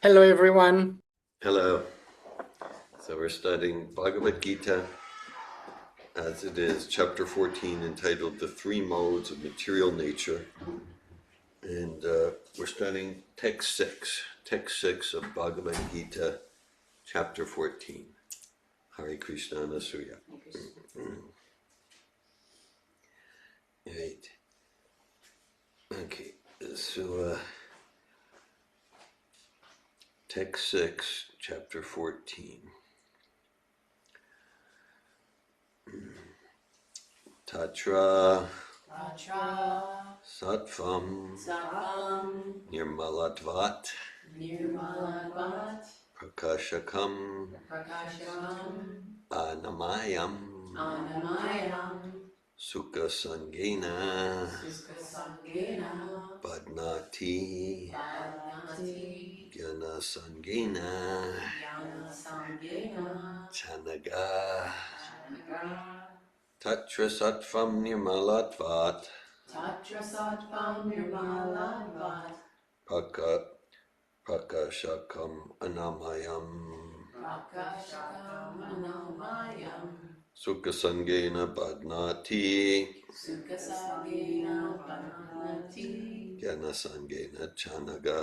Hello, everyone. Hello. So we're studying Bhagavad Gita as it is, chapter 14, entitled The Three Modes of Material Nature. And we're studying text 6 of Bhagavad Gita, chapter 14. Hare Krishna Nasuya. Right. Okay. So text 6, chapter 14. Tatra Sattvam Nirmalatvat Prakashakam Anamayam Sukha Sangena Padnati Jnana Sangena Chanaga Tatra Sattvam Nirmalatvat Prakashakam Anamayam Sukha Sangena Padnati Jnana Sangena Chanaga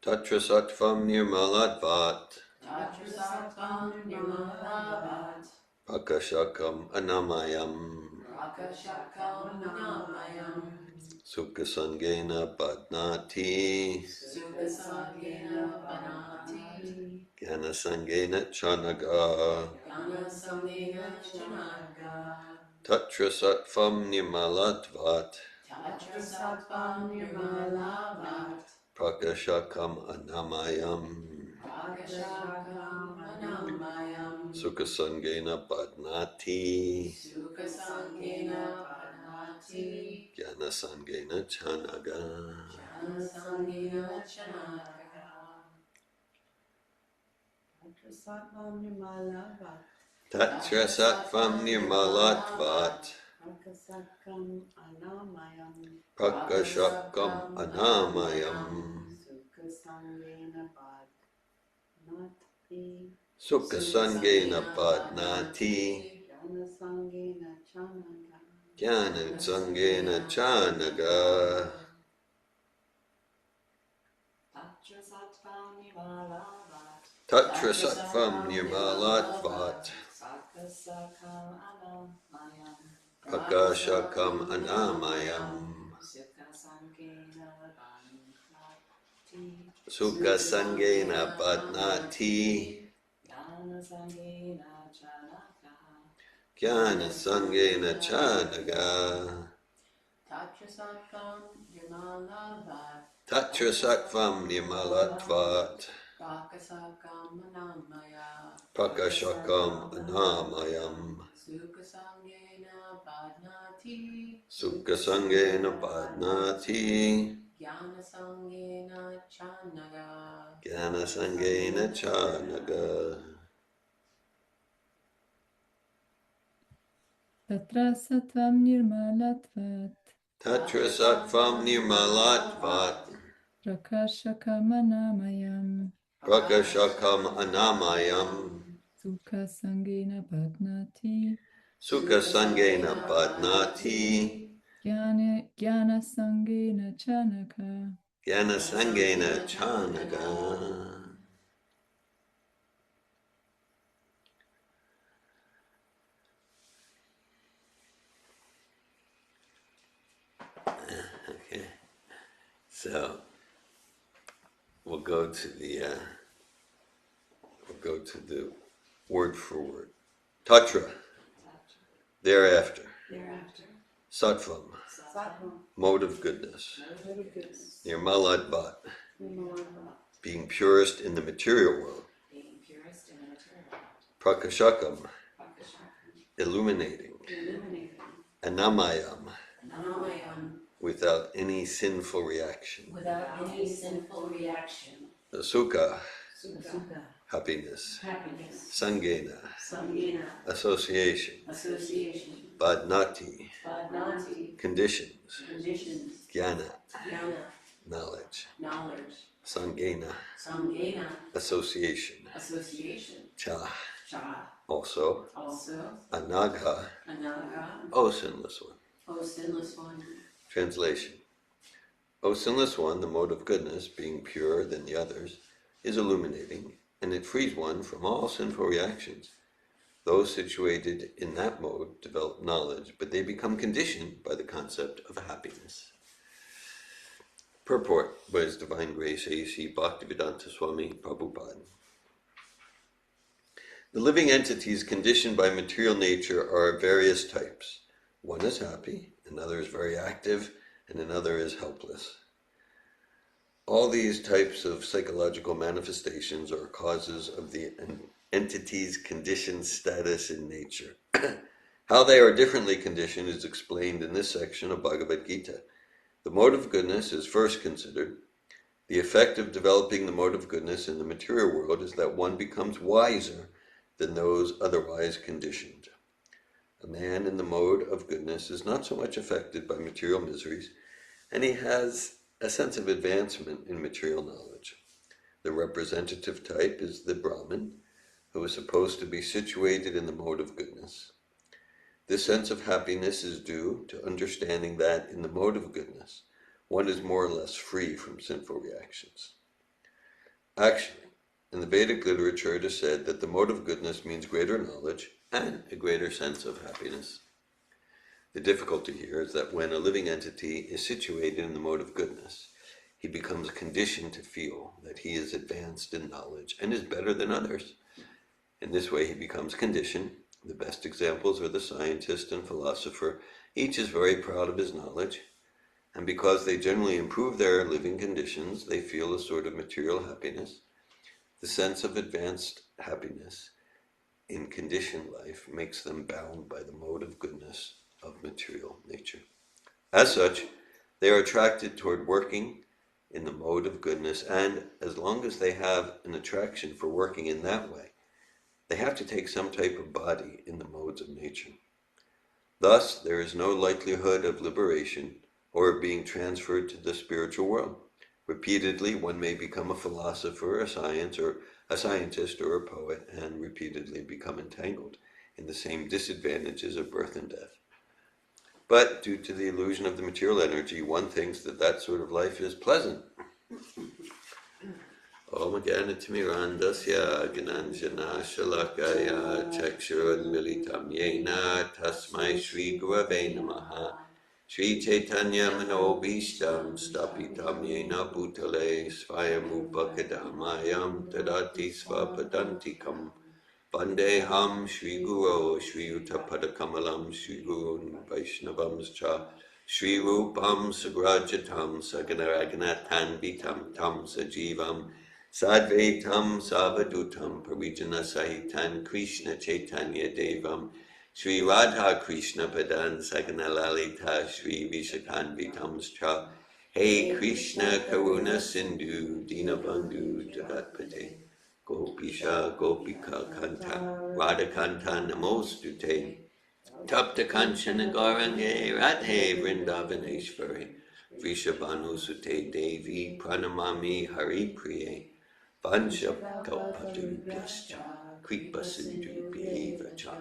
Tatra Sattvam Nirmalatvat Prakashakam Anamayam Sukha Sangena Padnati Jnana Sangena Chanaga Tatra Sattvam Nirmalatvat Prakashakam Anamayam Sukha Sangena Padnati Jnana Sangena Chanaga Tatra Sattvam Nirmalatvat Prakashakam Anamayam Sukha Sangena Padnati Jnana Sangena Chanaga Tatra Sattvam Nirmalatvat Prakashakam Anamayam Sukha Sangena Padnati Jnana Sangena Chanaga Tatra Sattvam Nirmalatvat Prakashakam Anamayam Sukha Sangena Padnati Jnana Sangena Chanaga Tatra Sattvam Nirmalatvat Tatra Sattvam Nirmalatvat Prakashakamanayam Prakashakam Anamayam Sukha Sangena Padnati Sukha Sangena Padnati Jnana Sangena Chanaka. Jnana Sangena Chanaga. Okay, so we'll go to the word for word. Tatra, thereafter. Sattvam, mode of goodness. Nirmalatvat, being purest in the material world. Prakashakam, illuminating. Anamayam, without any sinful reaction. Sukha, happiness. Sangena, association. Padnati, conditions. Jnana, knowledge. Knowledge. Sangena, Samgena. association. Association. Cha, Cha. also. Also. Anagha, Anaga. O sinless one. O sinless one. Translation. O sinless one, the mode of goodness, being purer than the others, is illuminating, and it frees one from all sinful reactions. Those situated in that mode develop knowledge, but they become conditioned by the concept of happiness. Purport by His Divine Grace A.C. Bhaktivedanta Swami Prabhupada. The living entities conditioned by material nature are of various types. One is happy, another is very active, and another is helpless. All these types of psychological manifestations are causes of the entity's conditioned status in nature. How they are differently conditioned is explained in this section of Bhagavad Gita. The mode of goodness is first considered. The effect of developing the mode of goodness in the material world is that one becomes wiser than those otherwise conditioned. A man in the mode of goodness is not so much affected by material miseries, and he has a sense of advancement in material knowledge. The representative type is the Brahmin, who is supposed to be situated in the mode of goodness. This sense of happiness is due to understanding that in the mode of goodness, one is more or less free from sinful reactions. Actually, in the Vedic literature it is said that the mode of goodness means greater knowledge and a greater sense of happiness. The difficulty here is that when a living entity is situated in the mode of goodness, he becomes conditioned to feel that he is advanced in knowledge and is better than others. In this way he becomes conditioned. The best examples are the scientist and philosopher. Each is very proud of his knowledge, and because they generally improve their living conditions, they feel a sort of material happiness. The sense of advanced happiness in conditioned life makes them bound by the mode of goodness of material nature. As such, they are attracted toward working in the mode of goodness, and as long as they have an attraction for working in that way, they have to take some type of body in the modes of nature. Thus, there is no likelihood of liberation or of being transferred to the spiritual world. Repeatedly, one may become a philosopher, a scientist, or a poet, and repeatedly become entangled in the same disadvantages of birth and death. But due to the illusion of the material energy, one thinks that that sort of life is pleasant. Om Gyanatimirandasya Gnanjana Shalakaya Chakshurunmilitam Yena Tasmai Shri Gurave Namaha Shri Chaitanya Manobishtam Stapitam Yena Bhutale Svayamupakadamayam Tadati Svapadantikam Vandeham Shri Guru Shri Utapadakamalam Shri Gurun Vaishnavamscha Shri Rupam Sagrajatam Saganaraganatam Vitam Tam Sajivam Sadvaitam Savadutam Parijana Sahitan Krishna Chaitanya Devam Shri Radha Krishna Padan Saganalalita Shri Vishakan Vitamscha Hey Krishna Karuna Sindhu Dinabandhu Jagatpate Gopisha Gopika Kanta Radha Kanta Namostute Tapta Kanchana Gaurange Radhe Vrindavaneshwari Vrishabhanu Sute Devi Pranamami Hari Priye Vancha Kalpatarubhyascha Kripa Sindhubhyeva Cha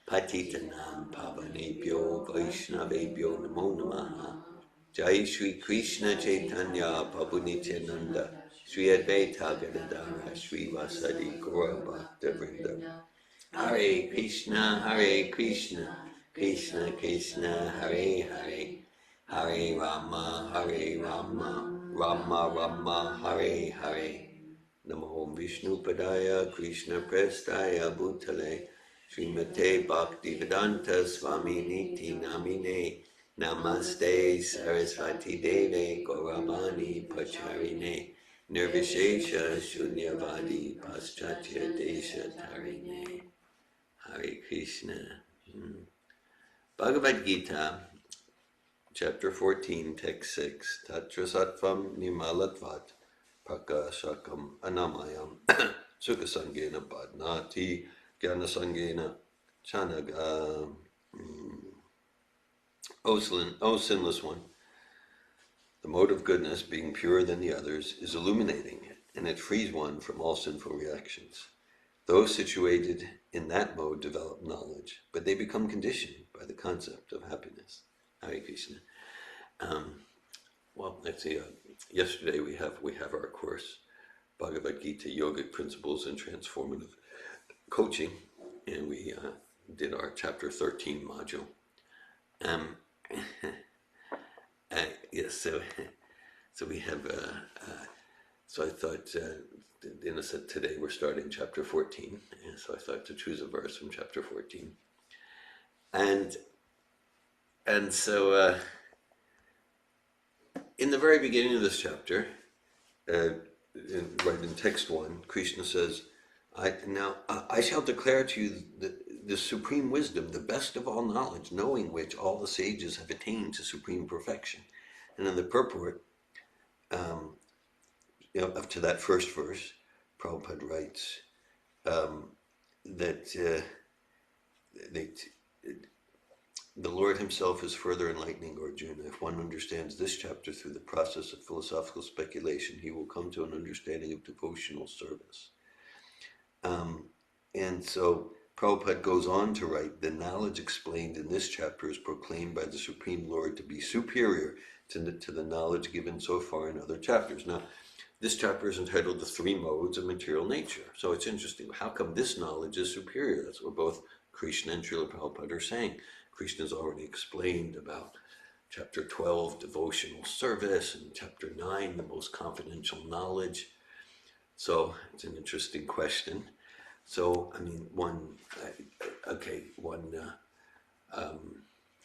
Patitanam Pavanebhyo Vaishnavebhyo Namo Namaha Jai Shri Krishna Chaitanya Prabhu Nityananda Shri Advaita Gadadara Shri Vasadi Gaura Bhakta Vrinda Hare Krishna Krishna Krishna Hare Hare Hare Rama Rama Rama Hare Hare Namo Vishnu Padaya Krishna Prestaya Bhutale Srimate Bhaktivedanta Swami Niti Namine Namaste Sarasvati Deve Gauravani Pacharine Nirvishesha Shunyavadi Paschatya Desha Tarine Hare Krishna. Bhagavad Gita, chapter 14, text 6. Tatra sattvam nimalatvat prakashakam anamayam sukasangena padnati gyanasangena chanaga. O sinless one, The mode of goodness, being purer than the others, is illuminating, and it frees one from all sinful reactions. Those situated in that mode develop knowledge, but they become conditioned by the concept of happiness. Hare Krishna. Well, let's see. Yesterday we have our course, Bhagavad Gita, Yogic Principles and Transformative Coaching, and we did our chapter 13 module. Yes, so we have. So I thought, today we're starting chapter 14, and so I thought to choose a verse from chapter 14, and so in the very beginning of this chapter, right in text 1, Krishna says, I shall declare to you the supreme wisdom, the best of all knowledge, knowing which all the sages have attained to supreme perfection. And in the purport, up to that first verse, Prabhupada writes that the Lord himself is further enlightening Arjuna. If one understands this chapter through the process of philosophical speculation, he will come to an understanding of devotional service. And so Prabhupada goes on to write, the knowledge explained in this chapter is proclaimed by the Supreme Lord to be superior to the knowledge given so far in other chapters. Now, this chapter is entitled The Three Modes of Material Nature. So it's interesting. How come this knowledge is superior? That's what both Krishna and Srila Prabhupada are saying. Krishna's already explained about chapter 12, devotional service, and chapter 9, the most confidential knowledge. So it's an interesting question. So, I mean, one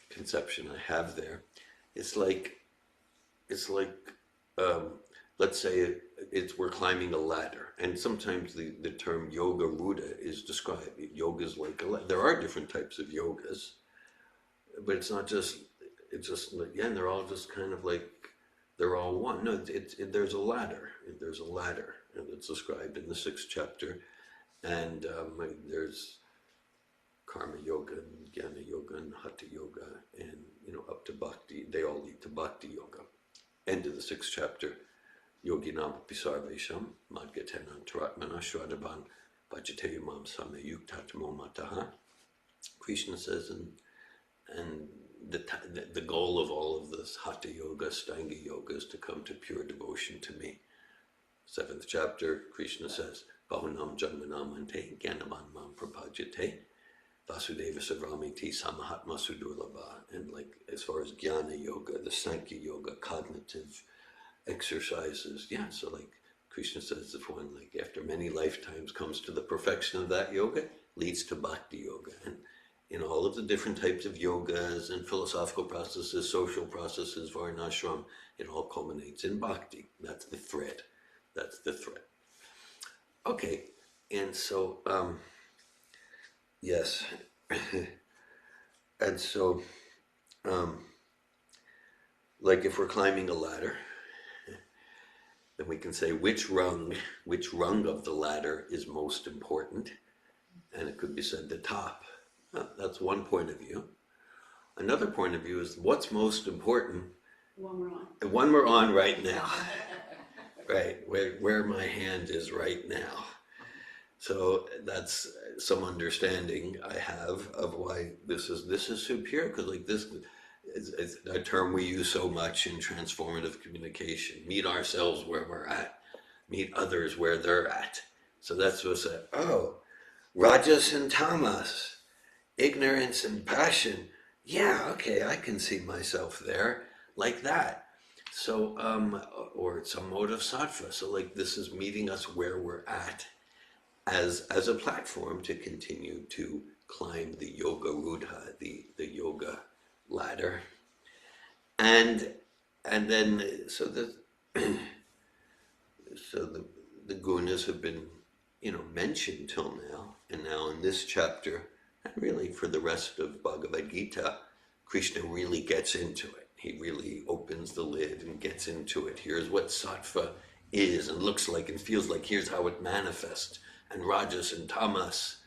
conception I have there, it's like let's say we're climbing a ladder, and sometimes the term yoga rudha is described. Yoga is like a ladder. There are different types of yogas, but it's just like, yeah, they're all just kind of like, they're all one. No, there's a ladder. There's a ladder, and it's described in the 6th chapter. And there's karma yoga and jnana yoga and hatha yoga, and up to bhakti. They all lead to bhakti yoga. End of the 6th chapter. Yoginam pisarvesham madgatenan taratmana shradabhan bhajateyamam samayuktatamo mataha. Krishna says, and the goal of all of this hatha yoga, stanga yoga, is to come to pure devotion to me. 7th chapter, Krishna says, Bahunam Janmanam Ante Gyanaman Mam Prabhajate Vasudeva Savramiti Samahatma Sudurlabha. And like, as far as Jnana Yoga, the Sankhya Yoga, cognitive exercises, so like Krishna says, if one, like, after many lifetimes comes to the perfection of that yoga, leads to Bhakti Yoga. And in all of the different types of yogas and philosophical processes, social processes, varnashram, it all culminates in Bhakti. That's the thread. Okay, and so, yes, and so, like if we're climbing a ladder, then we can say which rung of the ladder is most important, and it could be said the top. That's one point of view. Another point of view is what's most important. The one we're on right now. Right, where my hand is right now. So that's some understanding I have of why this is superior, because like this is a term we use so much in transformative communication. Meet ourselves where we're at, meet others where they're at. So that's what I said, Rajas and Tamas, ignorance and passion. Yeah, okay, I can see myself there, like that. So, or some mode of sattva. So like this is meeting us where we're at as a platform to continue to climb the yoga rudha, the yoga ladder. And then, so the gunas have been, mentioned till now. And now in this chapter, and really for the rest of Bhagavad Gita, Krishna really gets into it. He really opens the lid and gets into it. Here's what sattva is and looks like and feels like. Here's how it manifests. And rajas and tamas.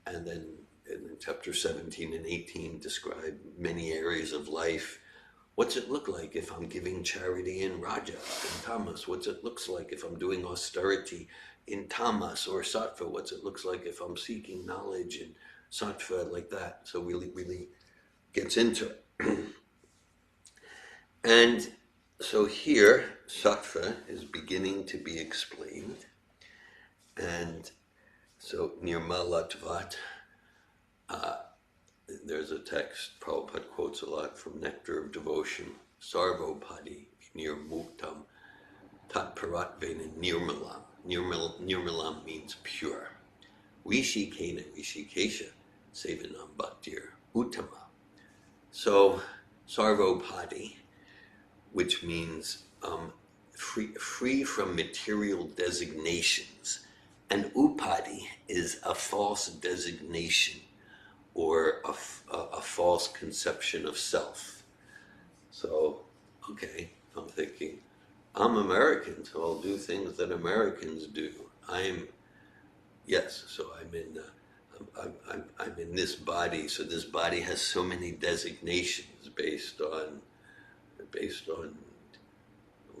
And then in chapter 17 and 18 describe many areas of life What's it look like if I'm giving charity in Rajas, in Tamas? What's it looks like if I'm doing austerity in Tamas or Sattva? What's it looks like if I'm seeking knowledge in Sattva, like that? So really gets into it. And so here, Sattva is beginning to be explained. And so Nirmalatvat, there's a text Prabhupada quotes a lot from Nectar of Devotion, Sarvopadi Nirmuktam Tat Paratvena Nirmalam. Nirmalam means pure. Rishikena Rishikesha Sevanam Bhaktir Uttama. So Sarvopadi, which means free from material designations. And upadi is a false designation or a false conception of self. So, okay, I'm thinking, I'm American, so I'll do things that Americans do. I'm in this body, so this body has so many designations based on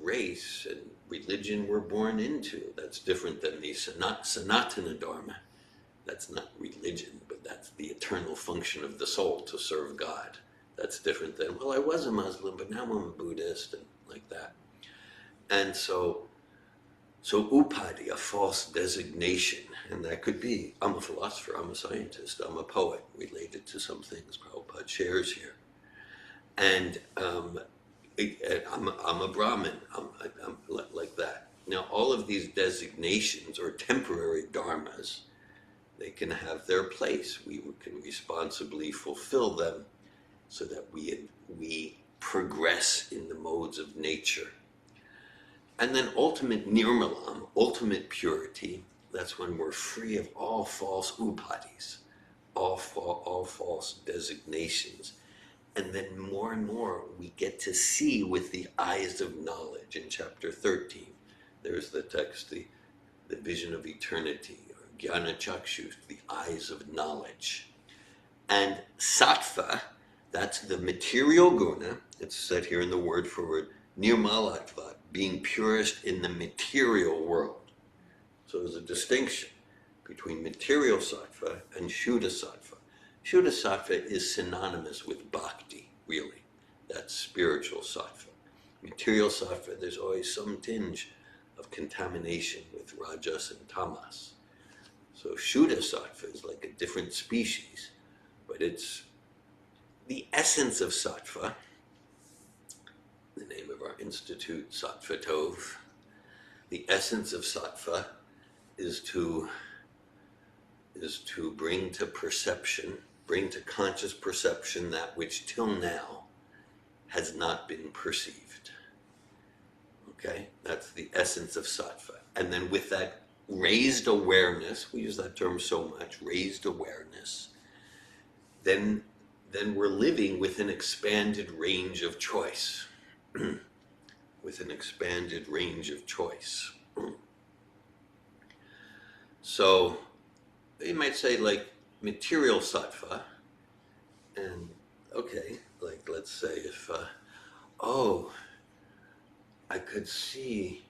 race and religion we're born into. That's different than the Sanatana Dharma. That's not religion, but that's the eternal function of the soul to serve God. That's different than, well, I was a Muslim, but now I'm a Buddhist, and like that. And so upadi, a false designation, and that could be, I'm a philosopher, I'm a scientist, I'm a poet, related to some things Prabhupada shares here. And I'm a Brahmin, I'm like that. Now, all of these designations or temporary dharmas, they can have their place. We can responsibly fulfill them so that we progress in the modes of nature. And then ultimate nirmalam, ultimate purity, that's when we're free of all false upadis, all false designations. And then more and more we get to see with the eyes of knowledge. In chapter 13, there's the text, the vision of eternity, or jnana chakshus, the eyes of knowledge. And sattva, that's the material guna, it's said here in the word for word, nirmalatvat, being purest in the material world. So there's a distinction between material sattva and Shuddha sattva. Shuddha sattva is synonymous with bhakti, really. That's spiritual sattva. Material sattva, there's always some tinge of contamination with rajas and tamas. So Shuddha sattva is like a different species, but it's the essence of sattva. The name of our institute, Sattva Tov. The essence of sattva is to bring to perception, bring to conscious perception that which till now has not been perceived. Okay, that's the essence of sattva. And then with that raised awareness, we use that term so much, raised awareness, then we're living with an expanded range of choice. With an expanded range of choice. So you might say like material sattva, and okay, like let's say if I can see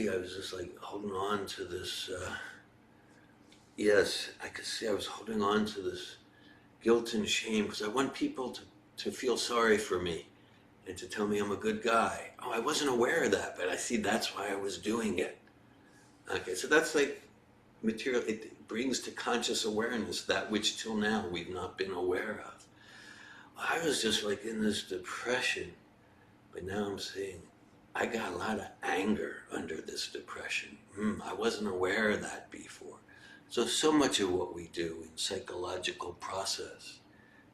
I was just like holding on to this I could see I was holding on to this guilt and shame because I want people to feel sorry for me and to tell me I'm a good guy. Oh, I wasn't aware of that, but I see that's why I was doing it. Okay, so that's like material, it brings to conscious awareness that which till now we've not been aware of. I was just like in this depression, but now I'm seeing I got a lot of anger under this depression. I wasn't aware of that before. So much of what we do in psychological process,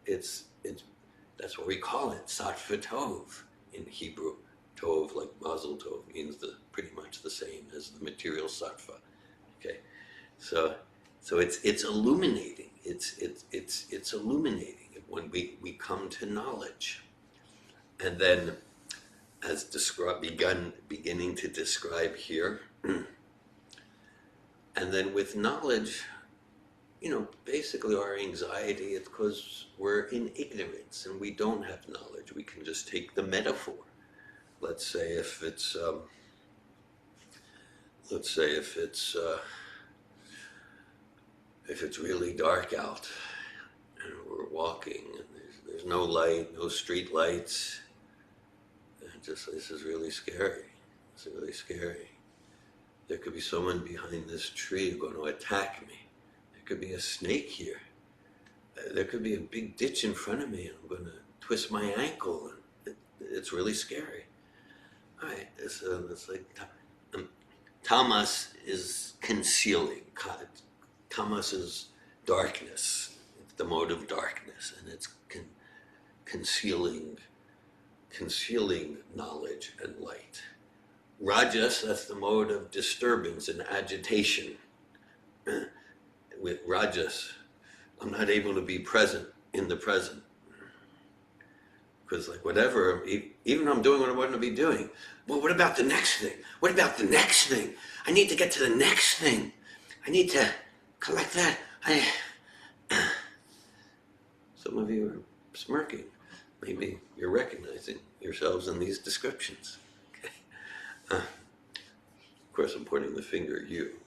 that's what we call it, Sattva Tov in Hebrew. Tov, like Mazel Tov, means pretty much the same as the material sattva. Okay, so it's illuminating. It's illuminating when we come to knowledge, and then as beginning to describe here, and then with knowledge, basically our anxiety is because we're in ignorance and we don't have knowledge. We can just take the metaphor. Let's say if it's really dark out and we're walking and there's no light, no street lights, and this is really scary. It's really scary. There could be someone behind this tree going to attack me. There could be a snake here. There could be a big ditch in front of me and I'm going to twist my ankle. And it's really scary. All right, it's like tamas is concealing. Tamas is darkness. It's the mode of darkness, and it's concealing knowledge and light. Rajas, that's the mode of disturbance and agitation. With Rajas, I'm not able to be present in the present. Because whatever, even though I'm doing what I want to be doing, well, what about the next thing? What about the next thing? I need to get to the next thing. I need to collect that. Some of you are smirking. Maybe you're recognizing yourselves in these descriptions. Okay. Of course, I'm pointing the finger at you.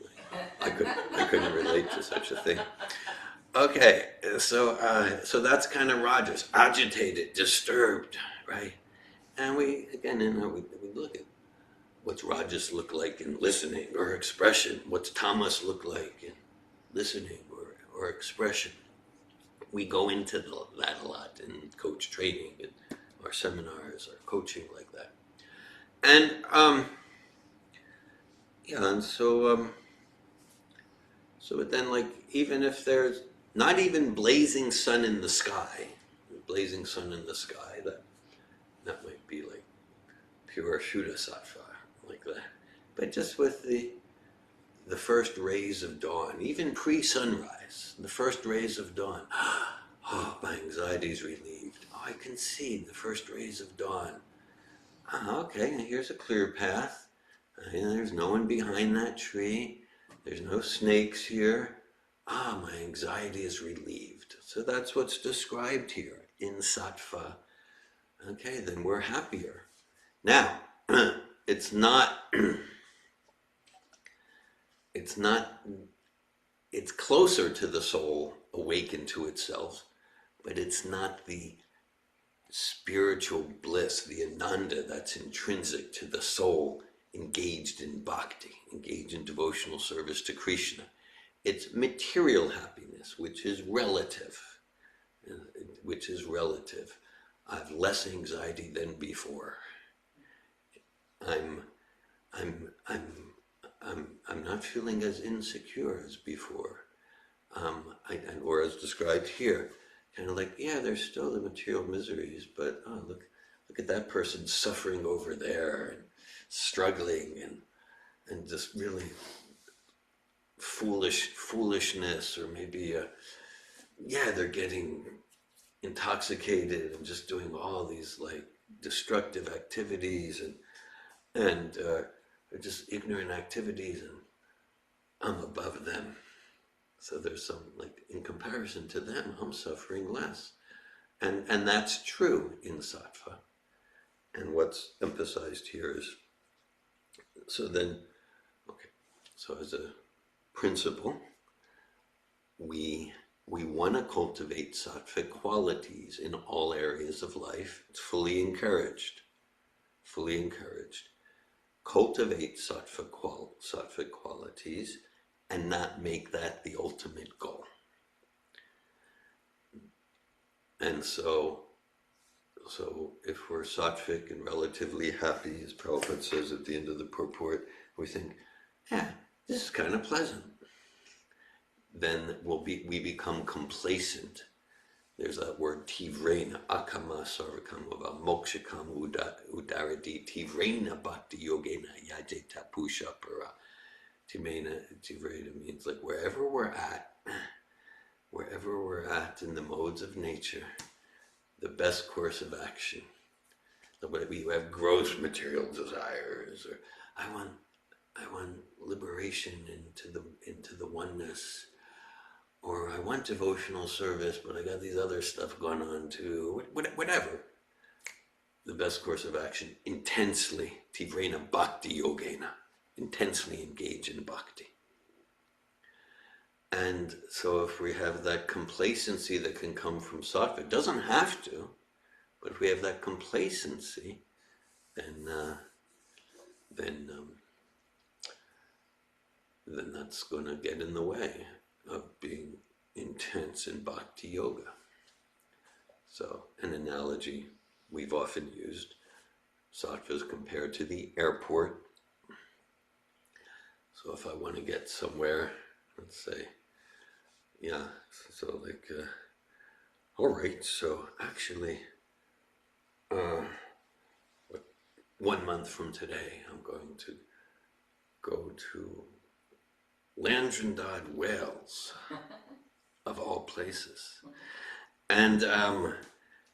I couldn't relate to such a thing. Okay, so that's kind of Rajas, agitated, disturbed, right? And we look at what's Rajas look like in listening or expression. What's Tamas look like in listening or expression. We go into that a lot in coach training and our seminars or coaching like that. And so then even if there's not even blazing sun in the sky, that might be like pure Shuddha Sattva, like that. But just with the first rays of dawn, even pre-sunrise, the first rays of dawn, oh, my anxiety's relieved. Oh, I can see the first rays of dawn. Okay, here's a clear path. There's no one behind that tree. There's no snakes here. My anxiety is relieved. So that's what's described here in Sattva. Okay, then we're happier. Now, it's closer to the soul awakened to itself, but it's not the spiritual bliss, the ananda that's intrinsic to the soul engaged in bhakti, engaged in devotional service to Krishna. It's material happiness, which is relative. I have less anxiety than before. I'm not feeling as insecure as before. Or as described here, kind of like, yeah, there's still the material miseries, but look at that person suffering over there and struggling and just really foolishness, or maybe they're getting intoxicated and just doing all these destructive activities and just ignorant activities, and I'm above them. So there's some in comparison to them, I'm suffering less, and that's true in Sattva. And what's emphasized here is so as a principle, we want to cultivate sattvic qualities in all areas of life. It's fully encouraged. Cultivate sattvic qualities and not make that the ultimate goal. And so if we're sattvic and relatively happy, as Prabhupada says at the end of the purport, we think, yeah, this is kind of pleasant. Then we become complacent. There's that word tivrena, akama sarvakama mokshakam udaradi tivrena bhakti yogena yajeta pusha para. Tivrena means wherever we're at in the modes of nature, the best course of action. We have gross material desires, or I want liberation into the oneness. or I want devotional service, but I got these other stuff going on too, whatever. The best course of action, intensely, tivrena bhakti yogena, intensely engage in bhakti. And so if we have that complacency that can come from sattva, it doesn't have to, but if we have that complacency, then that's going to get in the way of being intense in bhakti yoga. So an analogy we've often used, sattva is compared to the airport. So if I want to get somewhere, let's say, yeah, so like, all right, so actually, 1 month from today, I'm going to go to Landrindod, Wales, of all places. And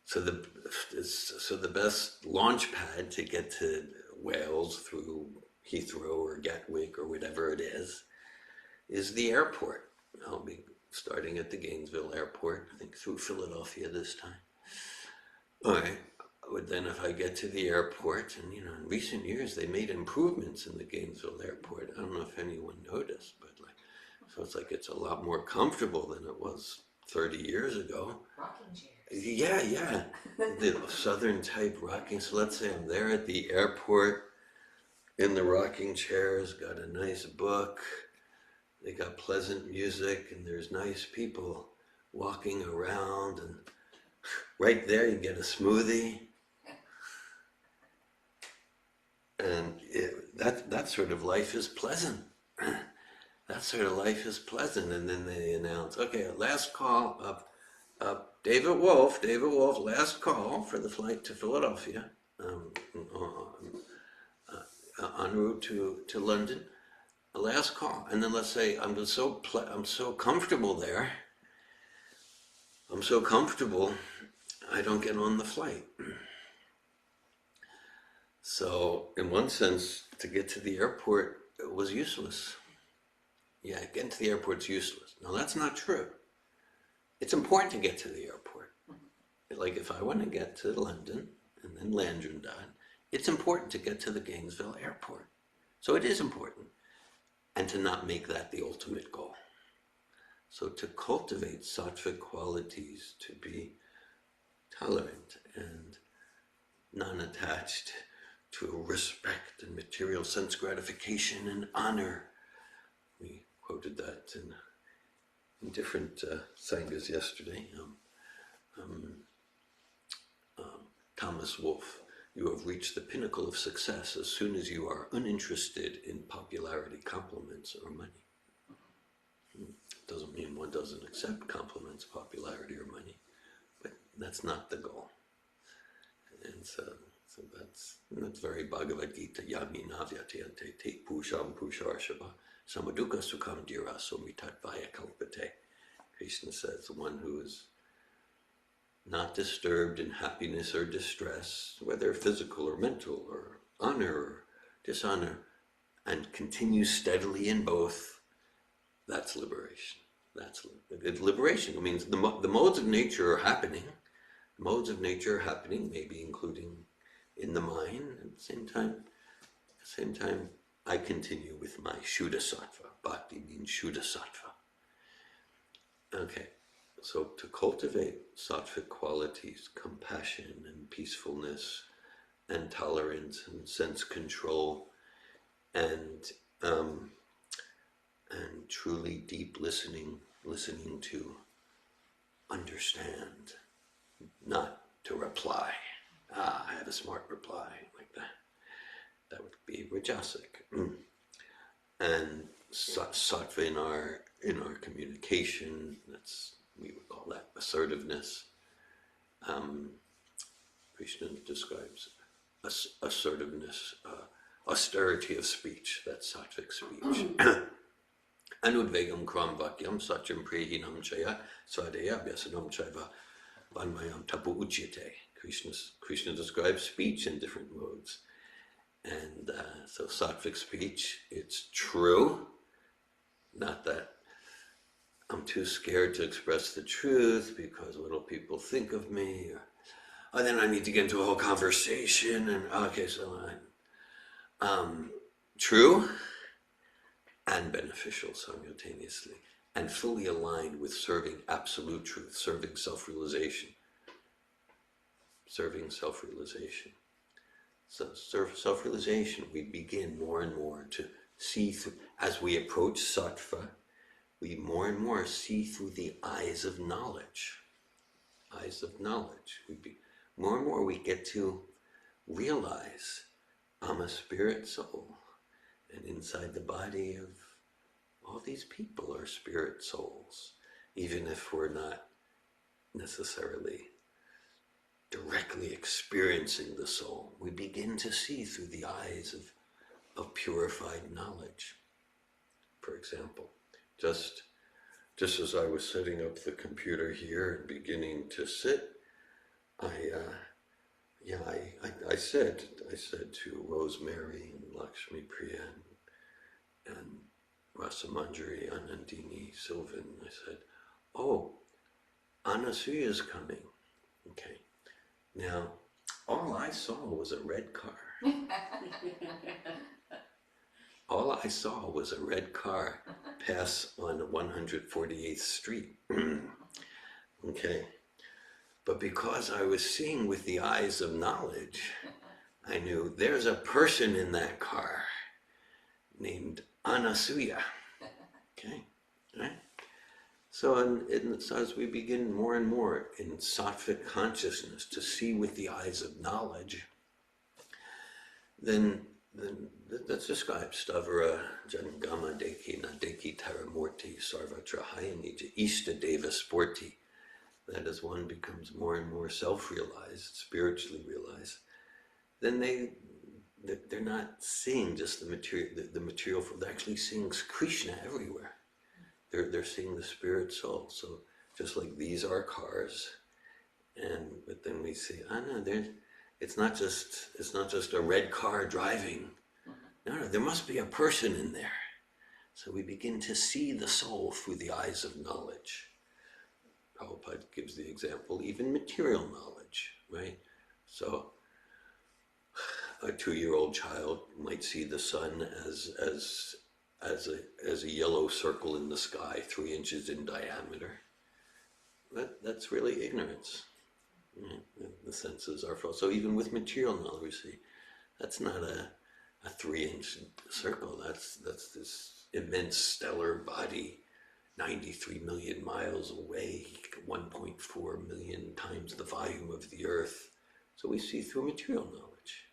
so the best launch pad to get to Wales through Heathrow or Gatwick or whatever it is the airport. I'll be starting at the Gainesville airport, I think through Philadelphia this time. All right. But then if I get to the airport, and in recent years they made improvements in the Gainesville airport. I don't know if anyone noticed, but so it's like it's a lot more comfortable than it was 30 years ago. Rocking chairs. Yeah. The southern type rocking. So let's say I'm there at the airport in the rocking chairs, got a nice book, they got pleasant music, and there's nice people walking around, and right there you get a smoothie. And that sort of life is pleasant. That sort of life is pleasant. And then they announce, okay, last call up David Wolf, last call for the flight to Philadelphia, en route to London. Last call. And then let's say I'm so comfortable there. I'm so comfortable, I don't get on the flight. So, in one sense, to get to the airport was useless. Yeah, getting to the airport's useless. No, that's not true. It's important to get to the airport. Like if I want to get to London and then Landrindod, it's important to get to the Gainesville airport. So it is important. And to not make that the ultimate goal. So to cultivate sattvic qualities, to be tolerant and non-attached to respect and material sense gratification and honor. We quoted that in different sanghas yesterday. Thomas Wolfe, you have reached the pinnacle of success as soon as you are uninterested in popularity, compliments, or money. Doesn't mean one doesn't accept compliments, popularity, or money, but that's not the goal. And so that's very Bhagavad Gita. Yami navyatayante te pusham pusharshava samaduka sukham dhira somitat vaya kalpate. Krishna says the one who is not disturbed in happiness or distress, whether physical or mental, or honor or dishonor, and continues steadily in both, that's liberation. That's liberation. It means the modes of nature are happening. Modes of nature are happening, maybe including in the mind. At the same time, I continue with my Shuddha Sattva. Bhakti means Shuddha Sattva. Okay, so to cultivate sattvic qualities, compassion and peacefulness and tolerance and sense control and truly deep listening to understand, not to reply. I have a smart reply like that. That would be rajasic. And sattva in our communication, we would call that assertiveness. Krishna describes assertiveness, austerity of speech, that's sattvic speech. Anudvegam kram vakyam satyam prehinam chaya swadeya vyasanam chaiva vanmayam tapu uchyate. Krishna describes speech in different modes. And so sattvic speech, it's true, not that I'm too scared to express the truth because what will people think of me? Or then I need to get into a whole conversation. And okay, so true and beneficial simultaneously, and fully aligned with serving absolute truth, serving self-realization. Serving self-realization. So self-realization, we begin more and more to see through, as we approach sattva, we more and more see through the eyes of knowledge. Eyes of knowledge. More and more we get to realize I'm a spirit soul, and inside the body of all these people are spirit souls, even if we're not necessarily directly experiencing the soul. We begin to see through the eyes of purified knowledge. For example, just as I was setting up the computer here and beginning to sit, I said to Rosemary and Lakshmi Priya and Rasamanjari, Anandini, Sylvan, I said, oh, Anasuya is coming. Okay. Now, all I saw was a red car. All I saw was a red car pass on 148th Street. Okay. But because I was seeing with the eyes of knowledge, I knew there's a person in that car named Anasuya. Okay. Right? So, as we begin more and more in sattvic consciousness to see with the eyes of knowledge, then that's described Stavara Jangama Deki Nadeki Taramurti Sarvatra Hayanija Ishta Deva Sporti. That as one becomes more and more self-realized, spiritually realized, then they're not seeing just the material, they're actually seeing Krishna everywhere. They're seeing the spirit soul. So just like these are cars, but then we see, no, it's not just a red car driving. No, there must be a person in there. So we begin to see the soul through the eyes of knowledge. Prabhupada gives the example, even material knowledge, right? So a 2-year-old child might see the sun as a yellow circle in the sky, 3 inches in diameter. That's really ignorance. Right? The senses are false. So even with material knowledge, we see that's not a 3-inch circle. That's this immense stellar body, 93 million miles away, 1.4 million times the volume of the earth. So we see through material knowledge.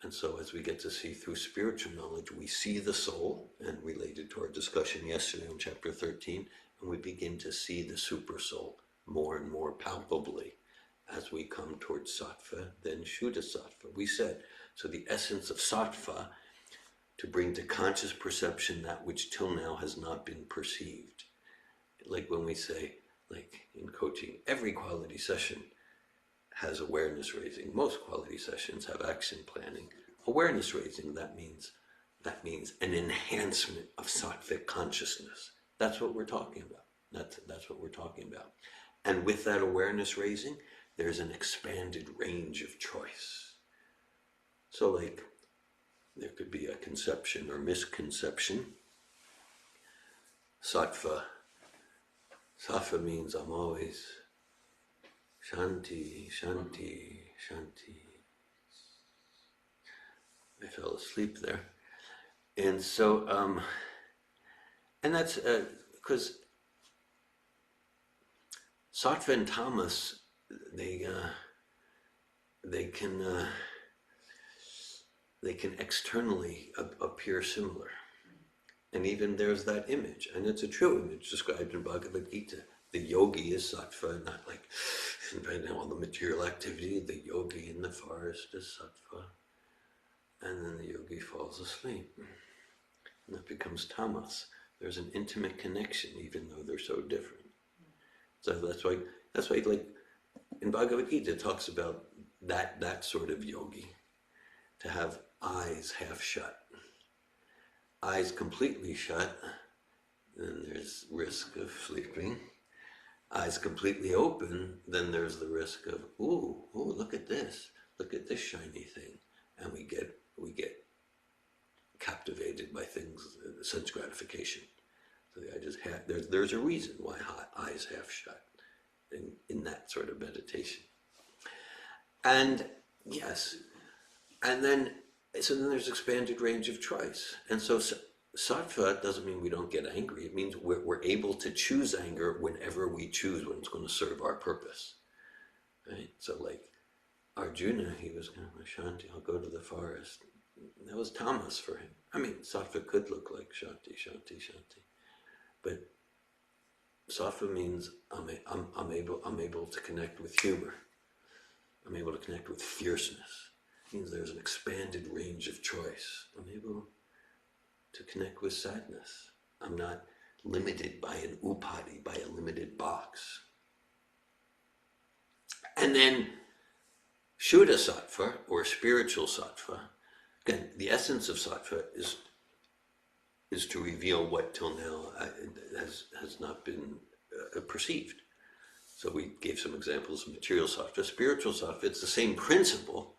And so as we get to see through spiritual knowledge, we see the soul, and related to our discussion yesterday in chapter 13, and we begin to see the super soul more and more palpably as we come towards sattva, then Shuddha sattva. We said, so the essence of sattva, to bring to conscious perception that which till now has not been perceived. Like when we say, like in coaching, every quality session has awareness raising. Most quality sessions have action planning. Awareness raising, that means an enhancement of sattvic consciousness. That's what we're talking about. That's what we're talking about. And with that awareness raising, there's an expanded range of choice. So like, there could be a conception or misconception. Sattva means I'm always Shanti, Shanti, Shanti. I fell asleep there. And so, and that's because Sattva and Tamas, they can externally appear similar. And even there's that image, and it's a true image described in Bhagavad Gita. The yogi is sattva, not like all the material activity. The yogi in the forest is sattva. And then the yogi falls asleep. And that becomes tamas. There's an intimate connection, even though they're so different. So that's why like in Bhagavad Gita it talks about that sort of yogi, to have eyes half shut. Eyes completely shut, then there's risk of sleeping. Eyes completely open, then there's the risk of, ooh, look at this shiny thing. And we get captivated by things, sense gratification. So the eye just there's a reason why eyes half shut in that sort of meditation. And yes, and then there's expanded range of choice. And so sattva doesn't mean we don't get angry. It means we're able to choose anger whenever we choose when it's going to serve our purpose. Right? So like Arjuna, he was kind of Shanti, I'll go to the forest. That was tamas for him. I mean, sattva could look like Shanti, Shanti, Shanti. But sattva means I'm able to connect with humor. I'm able to connect with fierceness. It means there's an expanded range of choice. I'm able to connect with sadness. I'm not limited by an upadi, by a limited box. And then Shuddha sattva, or spiritual sattva, again, the essence of sattva is to reveal what till now has not been perceived. So we gave some examples of material sattva. Spiritual sattva, it's the same principle.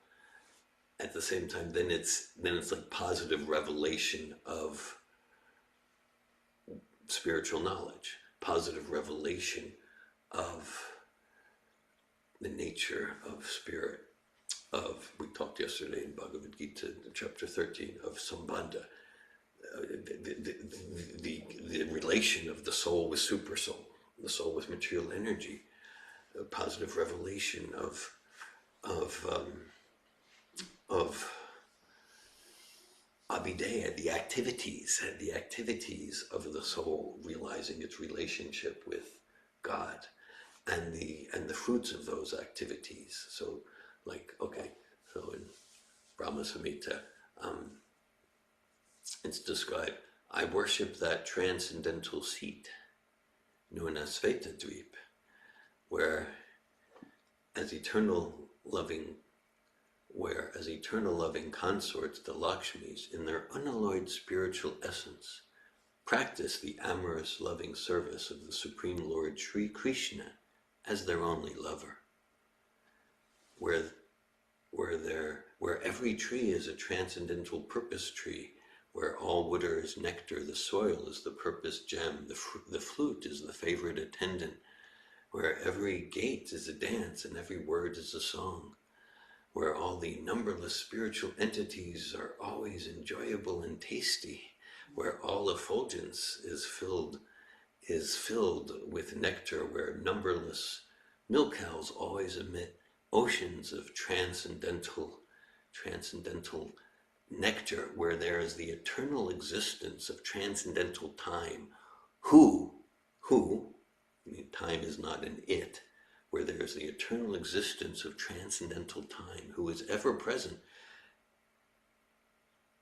At the same time, then it's like positive revelation of spiritual knowledge, positive revelation of the nature of spirit. We talked yesterday in Bhagavad Gita, chapter 13, of Sambandha, the relation of the soul with super soul, the soul with material energy, a positive revelation of abhideya, the activities of the soul realizing its relationship with God, and the fruits of those activities. So, like, okay, so in Brahma Samhita, it's described, I worship that transcendental seat known as Svetadvip, where as eternal loving consorts, the Lakshmis, in their unalloyed spiritual essence, practice the amorous loving service of the Supreme Lord Sri Krishna as their only lover. Where every tree is a transcendental purpose tree, where all water is nectar, the soil is the purpose gem, the flute is the favorite attendant, where every gate is a dance and every word is a song, where all the numberless spiritual entities are always enjoyable and tasty, where all effulgence is filled with nectar, where numberless milk cows always emit oceans of transcendental nectar, where there is the eternal existence of transcendental time, time is not an it, where there is the eternal existence of transcendental time, who is ever present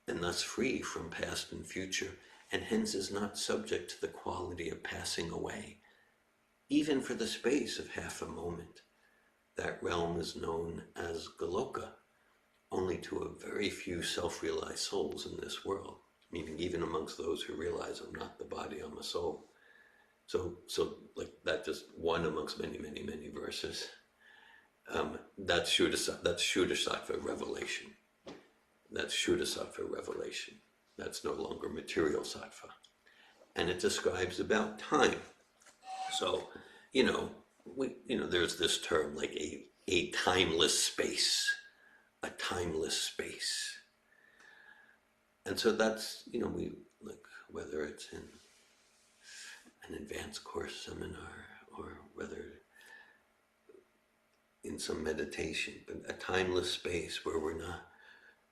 and thus free from past and future, and hence is not subject to the quality of passing away, even for the space of half a moment. That realm is known as Goloka, only to a very few self-realized souls in this world, meaning even amongst those who realize I'm not the body, I'm a soul. So like that, just one amongst many, many, many verses. That's Shuddha Sattva revelation. That's Shuddha Sattva revelation. That's no longer material sattva. And it describes about time. So, there's this term like a timeless space. A timeless space. And so that's, we like, whether it's in an advanced course seminar or whether in some meditation, but a timeless space where we're not,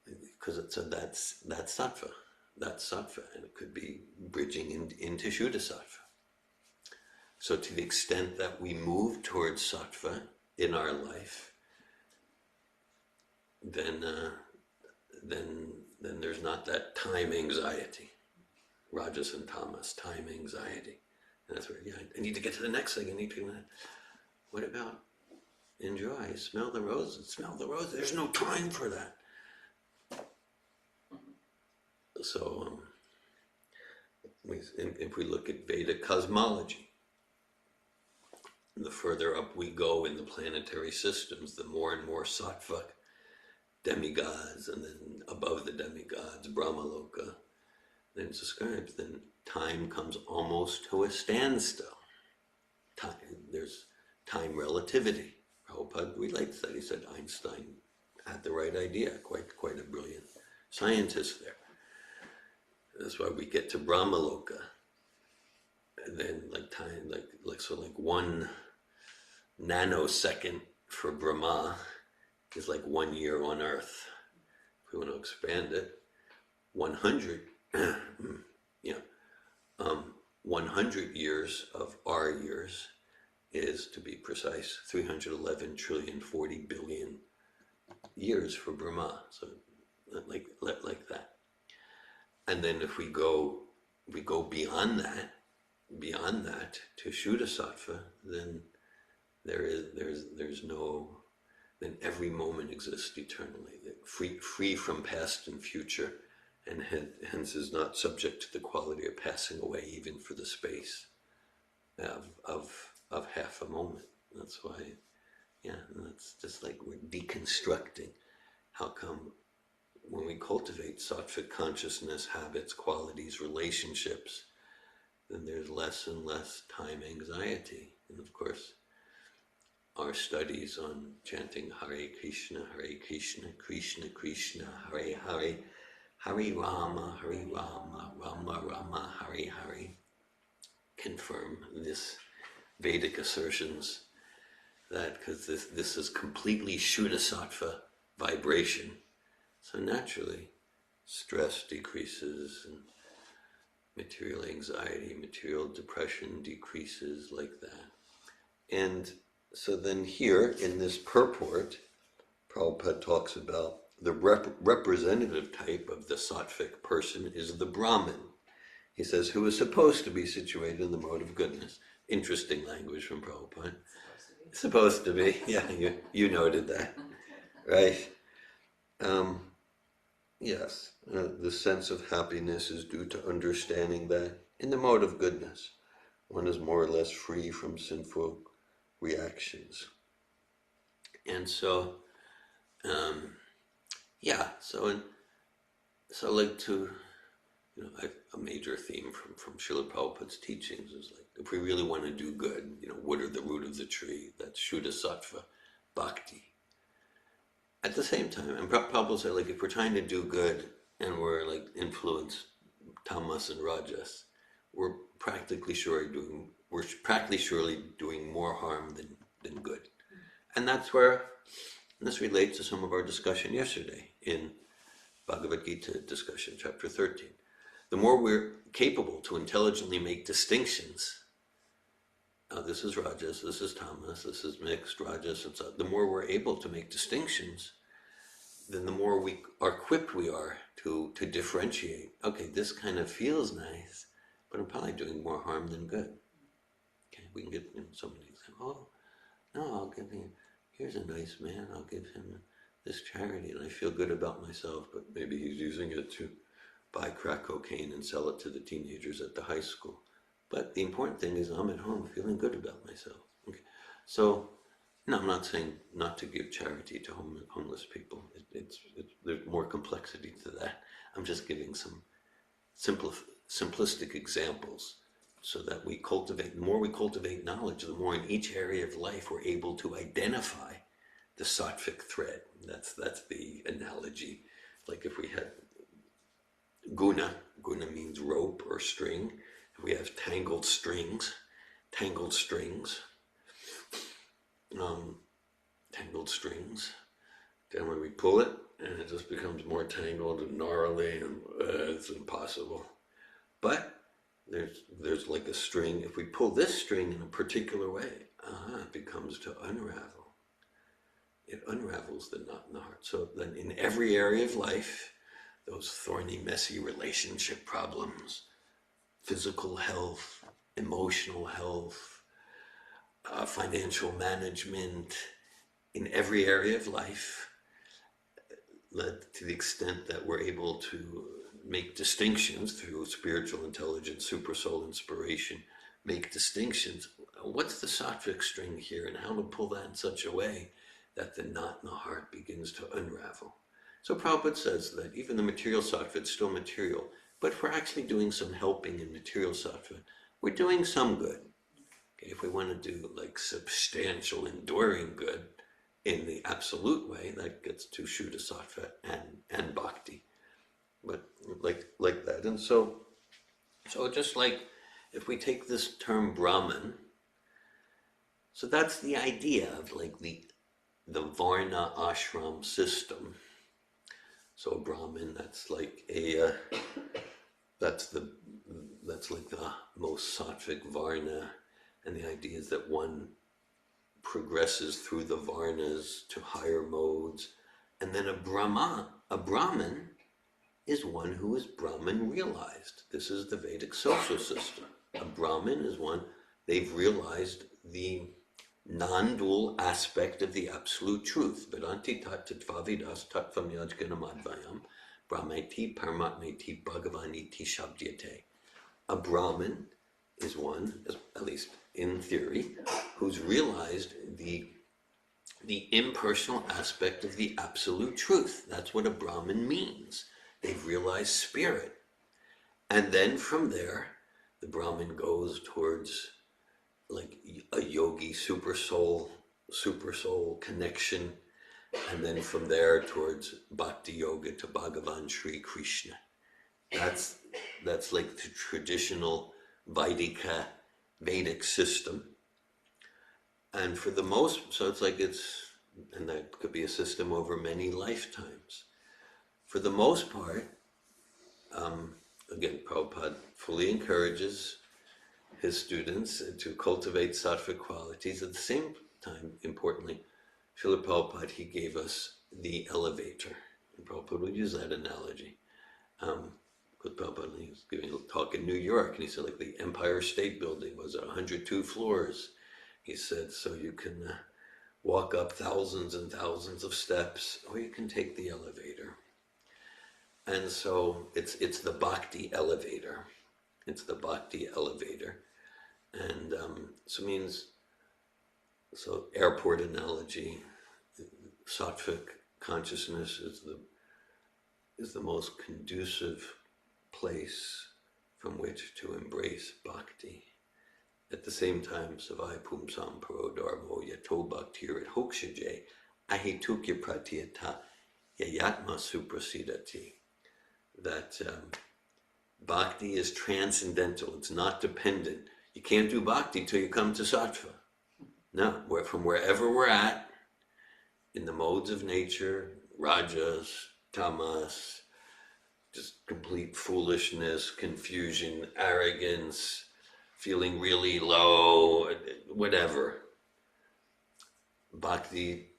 because that's sattva. That's sattva, and it could be bridging into Shuddha sattva. So to the extent that we move towards sattva in our life, then there's not that time anxiety, rajas and tamas, time anxiety. And that's where, I need to get to the next thing. What about enjoy, smell the roses, There's no time for that. So if we look at Veda cosmology, the further up we go in the planetary systems, the more and more sattvic demigods, and then above the demigods, Brahmaloka, then describes, then time comes almost to a standstill. There's time relativity. Prabhupada relates that. He said Einstein had the right idea, quite a brilliant scientist there. That's why we get to Brahmaloka. And then time, like 1 nanosecond for Brahma is like 1 year on Earth. If we want to expand it, 100, 100 years of our years is, to be precise, 311 trillion 40 billion years for Brahma. So like that. And then if we go beyond that to Shuddhasattva, then there's no, then every moment exists eternally, free from past and future, and hence is not subject to the quality of passing away, even for the space of half a moment. That's why, that's just like we're deconstructing. How come when we cultivate sattvic consciousness, habits, qualities, relationships, then there's less and less time anxiety. And of course, our studies on chanting Hare Krishna, Krishna Krishna, Hare Hare, Hare Rama, Rama Rama, Hare Hare, confirm this Vedic assertions that, because this is completely Shuddhasattva vibration, so naturally stress decreases and material anxiety, material depression decreases like that. And so then here in this purport, Prabhupada talks about the representative type of the sattvic person is the Brahmin. He says, who is supposed to be situated in the mode of goodness. Interesting language from Prabhupada. Supposed to be, yeah, you noted that, right? Yes, the sense of happiness is due to understanding that in the mode of goodness, one is more or less free from sinful reactions. And so, a major theme from Srila Prabhupada's teachings is like, if we really want to do good, what are the root of the tree? That's Shuddhasattva, bhakti. At the same time, and Prabhupada said, like, if we're trying to do good and we're like influenced tamas and rajas, we're practically surely doing more harm than good. And that's where this relates to some of our discussion yesterday in Bhagavad Gita discussion, chapter 13. The more we're capable to intelligently make distinctions, this is rajas, this is tamas, this is mixed rajas, and so the more we're able to make distinctions, then the more equipped we are to differentiate. Okay, this kind of feels nice, but I'm probably doing more harm than good. Okay, we can get somebody say, oh, no, I'll give him, here's a nice man, I'll give him this charity, and I feel good about myself, but maybe he's using it to buy crack cocaine and sell it to the teenagers at the high school. But the important thing is I'm at home feeling good about myself. Okay. So, no, I'm not saying not to give charity to homeless people. There's more complexity to that. I'm just giving some simplistic examples so that the more we cultivate knowledge, the more in each area of life we're able to identify the sattvic thread. That's the analogy. Like if we had guna means rope or string. If we have tangled strings, then when we pull it, and it just becomes more tangled and gnarly, and it's impossible. But there's like a string. If we pull this string in a particular way, it becomes to unravel. It unravels the knot in the heart. So then in every area of life, those thorny, messy relationship problems, physical health, emotional health, financial management, in every area of life, to the extent that we're able to make distinctions through spiritual intelligence, supersoul inspiration, make distinctions. What's the sattvic string here, and how to pull that in such a way that the knot in the heart begins to unravel? So Prabhupada says that even the material sattva is still material, but if we're actually doing some helping in material sattva, we're doing some good. Okay, if we want to do like substantial, enduring good in the absolute way, that gets to Shuddha sattva and bhakti. But like that. And so just like if we take this term Brahman, so that's the idea of like the Varna ashram system. So Brahmin, that's like that's like the most sattvic Varna, and the idea is that one progresses through the Varnas to higher modes, and then a Brahmin is one who is Brahman realized. This is the Vedic social system. A Brahmin is one, they've realized the non-dual aspect of the absolute truth. Vedanti tat tattvavidas tattvam yajganamadvayam brahmeti paramatmeti bhagavaniti shabdyate. A Brahmin is one, at least in theory, who's realized the impersonal aspect of the absolute truth. That's what a Brahmin means. They've realized spirit. And then from there, the Brahmin goes towards like a yogi super soul connection, and then from there towards bhakti yoga to Bhagavan Sri Krishna. That's like the traditional Vedic system. And for the most, so it's like and that could be a system over many lifetimes. For the most part, again, Prabhupada fully encourages his students to cultivate sattvic qualities. At the same time, importantly, Srila Prabhupada, he gave us the elevator. And Prabhupada would use that analogy. Because Prabhupada, he was giving a talk in New York, and he said, like, the Empire State Building was at 102 floors. He said, so you can walk up thousands and thousands of steps, or you can take the elevator. And so it's the bhakti elevator. It's the bhakti elevator. And so airport analogy, sattvic consciousness is the most conducive place from which to embrace bhakti. At the same time, savai pumsam parodharmo yato bhaktirit hokshaje ahitukya pratyata yayatma suprasidati. That bhakti is transcendental, it's not dependent. You can't do bhakti till you come to sattva. No, from wherever we're at, in the modes of nature, rajas, tamas, just complete foolishness, confusion, arrogance, feeling really low, whatever. Bhakti,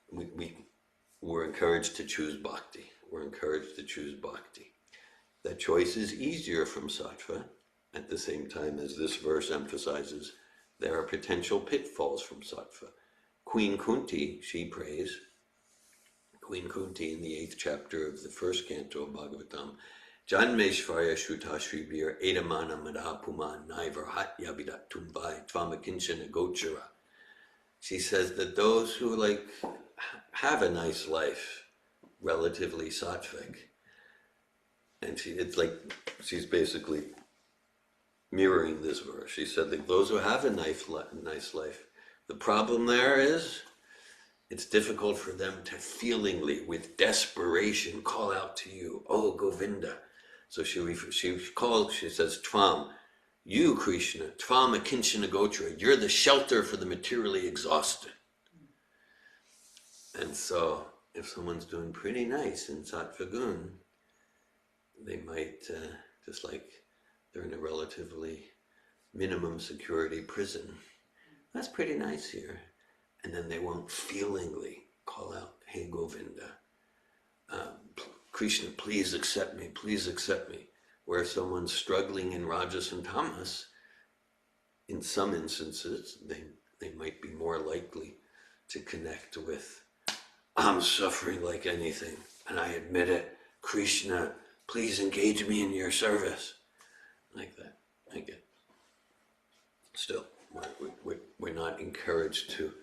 we're encouraged to choose bhakti. We're encouraged to choose bhakti. That choice is easier from sattva. At the same time, as this verse emphasizes, there are potential pitfalls from sattva. Queen Kunti, she prays, Queen Kunti in the 8th chapter of the 1st canto of Bhagavatam, Janmeshvarya Shrutashri Edamana Madhapuman Naivar Hatyabidat Tumbai Tvamakinchana Gochara. She says that those who have a nice life, relatively sattvic, and she's basically mirroring this verse. She said that those who have a nice life, the problem there is it's difficult for them to feelingly, with desperation, call out to you, oh Govinda. So she says, Tvam, you Krishna, Tvam Akinchana Gochara, you're the shelter for the materially exhausted. And so if someone's doing pretty nice in Sattva Gun, they might, just like they're in a relatively minimum security prison. That's pretty nice here. And then they won't feelingly call out, hey Govinda, Krishna, please accept me, please accept me. Where someone's struggling in Rajas and Tamas, in some instances, they might be more likely to connect with, I'm suffering like anything, and I admit it. Krishna, please engage me in your service, like that. I get. Still, we're not encouraged to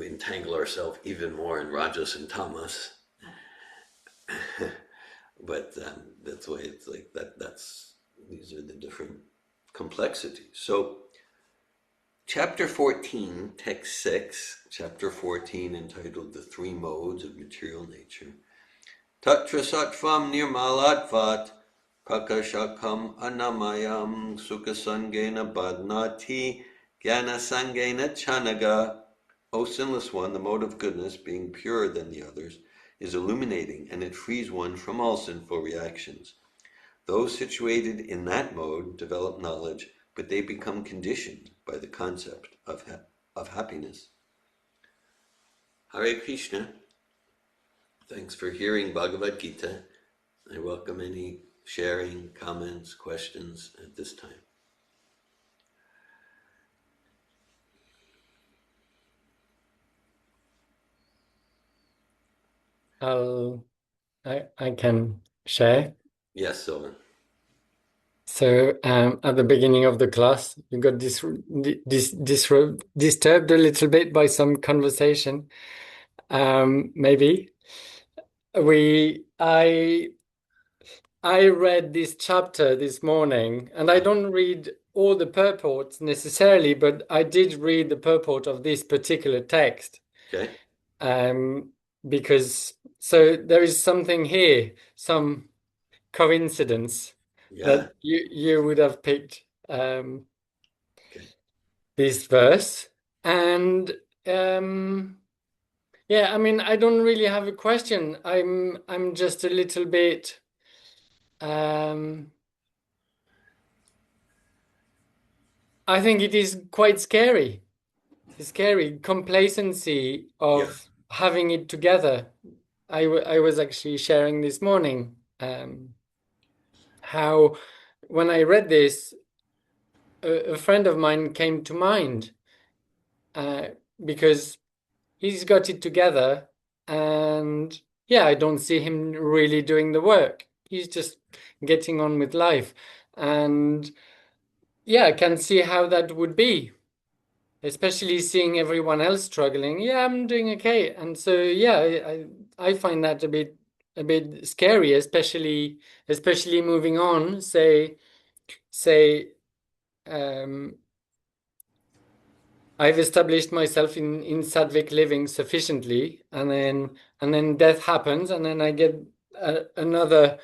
entangle ourselves even more in rajas and tamas. But that's the way it's like that. These are the different complexities. So, chapter 14, text 6, chapter 14, entitled "The Three Modes of Material Nature." Tatra sattvam nirmalatvat prakashakam anamayam sukasangena badnati jnanasangena chanaga. O sinless one, the mode of goodness, being purer than the others, is illuminating, and it frees one from all sinful reactions. Those situated in that mode develop knowledge, but they become conditioned by the concept of happiness. Hare Krishna. Thanks for hearing Bhagavad Gita. I welcome any sharing, comments, questions at this time. I can share. Yes, Sylvan. So at the beginning of the class, you got disturbed a little bit by some conversation. Maybe I read this chapter this morning, and I don't read all the purports necessarily, but I did read the purport of this particular text. Okay. Because so there is something here, some coincidence that you would have picked this verse, and yeah, I mean, I don't really have a question. I'm just a little bit I think it is quite scary. It's scary complacency of having it together. I was actually sharing this morning how when I read this, a friend of mine came to mind because he's got it together, and yeah, I don't see him really doing the work. He's just getting on with life, and yeah, I can see how that would be, especially seeing everyone else struggling. Yeah, I'm doing okay, and so yeah, I find that a bit scary, especially moving on. Say I've established myself in sattvic living sufficiently, and then death happens, and then I get another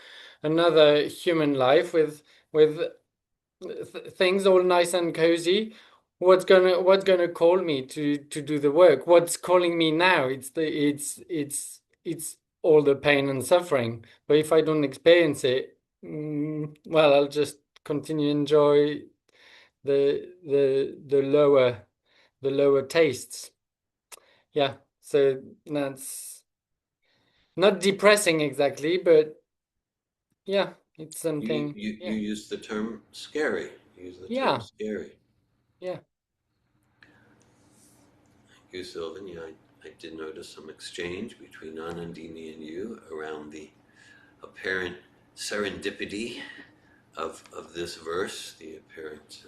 human life with things all nice and cozy. What's gonna call me to do the work? What's calling me now? It's all the pain and suffering. But if I don't experience it, well, I'll just continue enjoy the lower tastes. Yeah, so that's not depressing exactly, but yeah, it's something. You use the term scary. You use the term scary. Yeah. Thank you, Sylvan. Yeah, I did notice some exchange between Anandini and you around the apparent serendipity of this verse, the apparent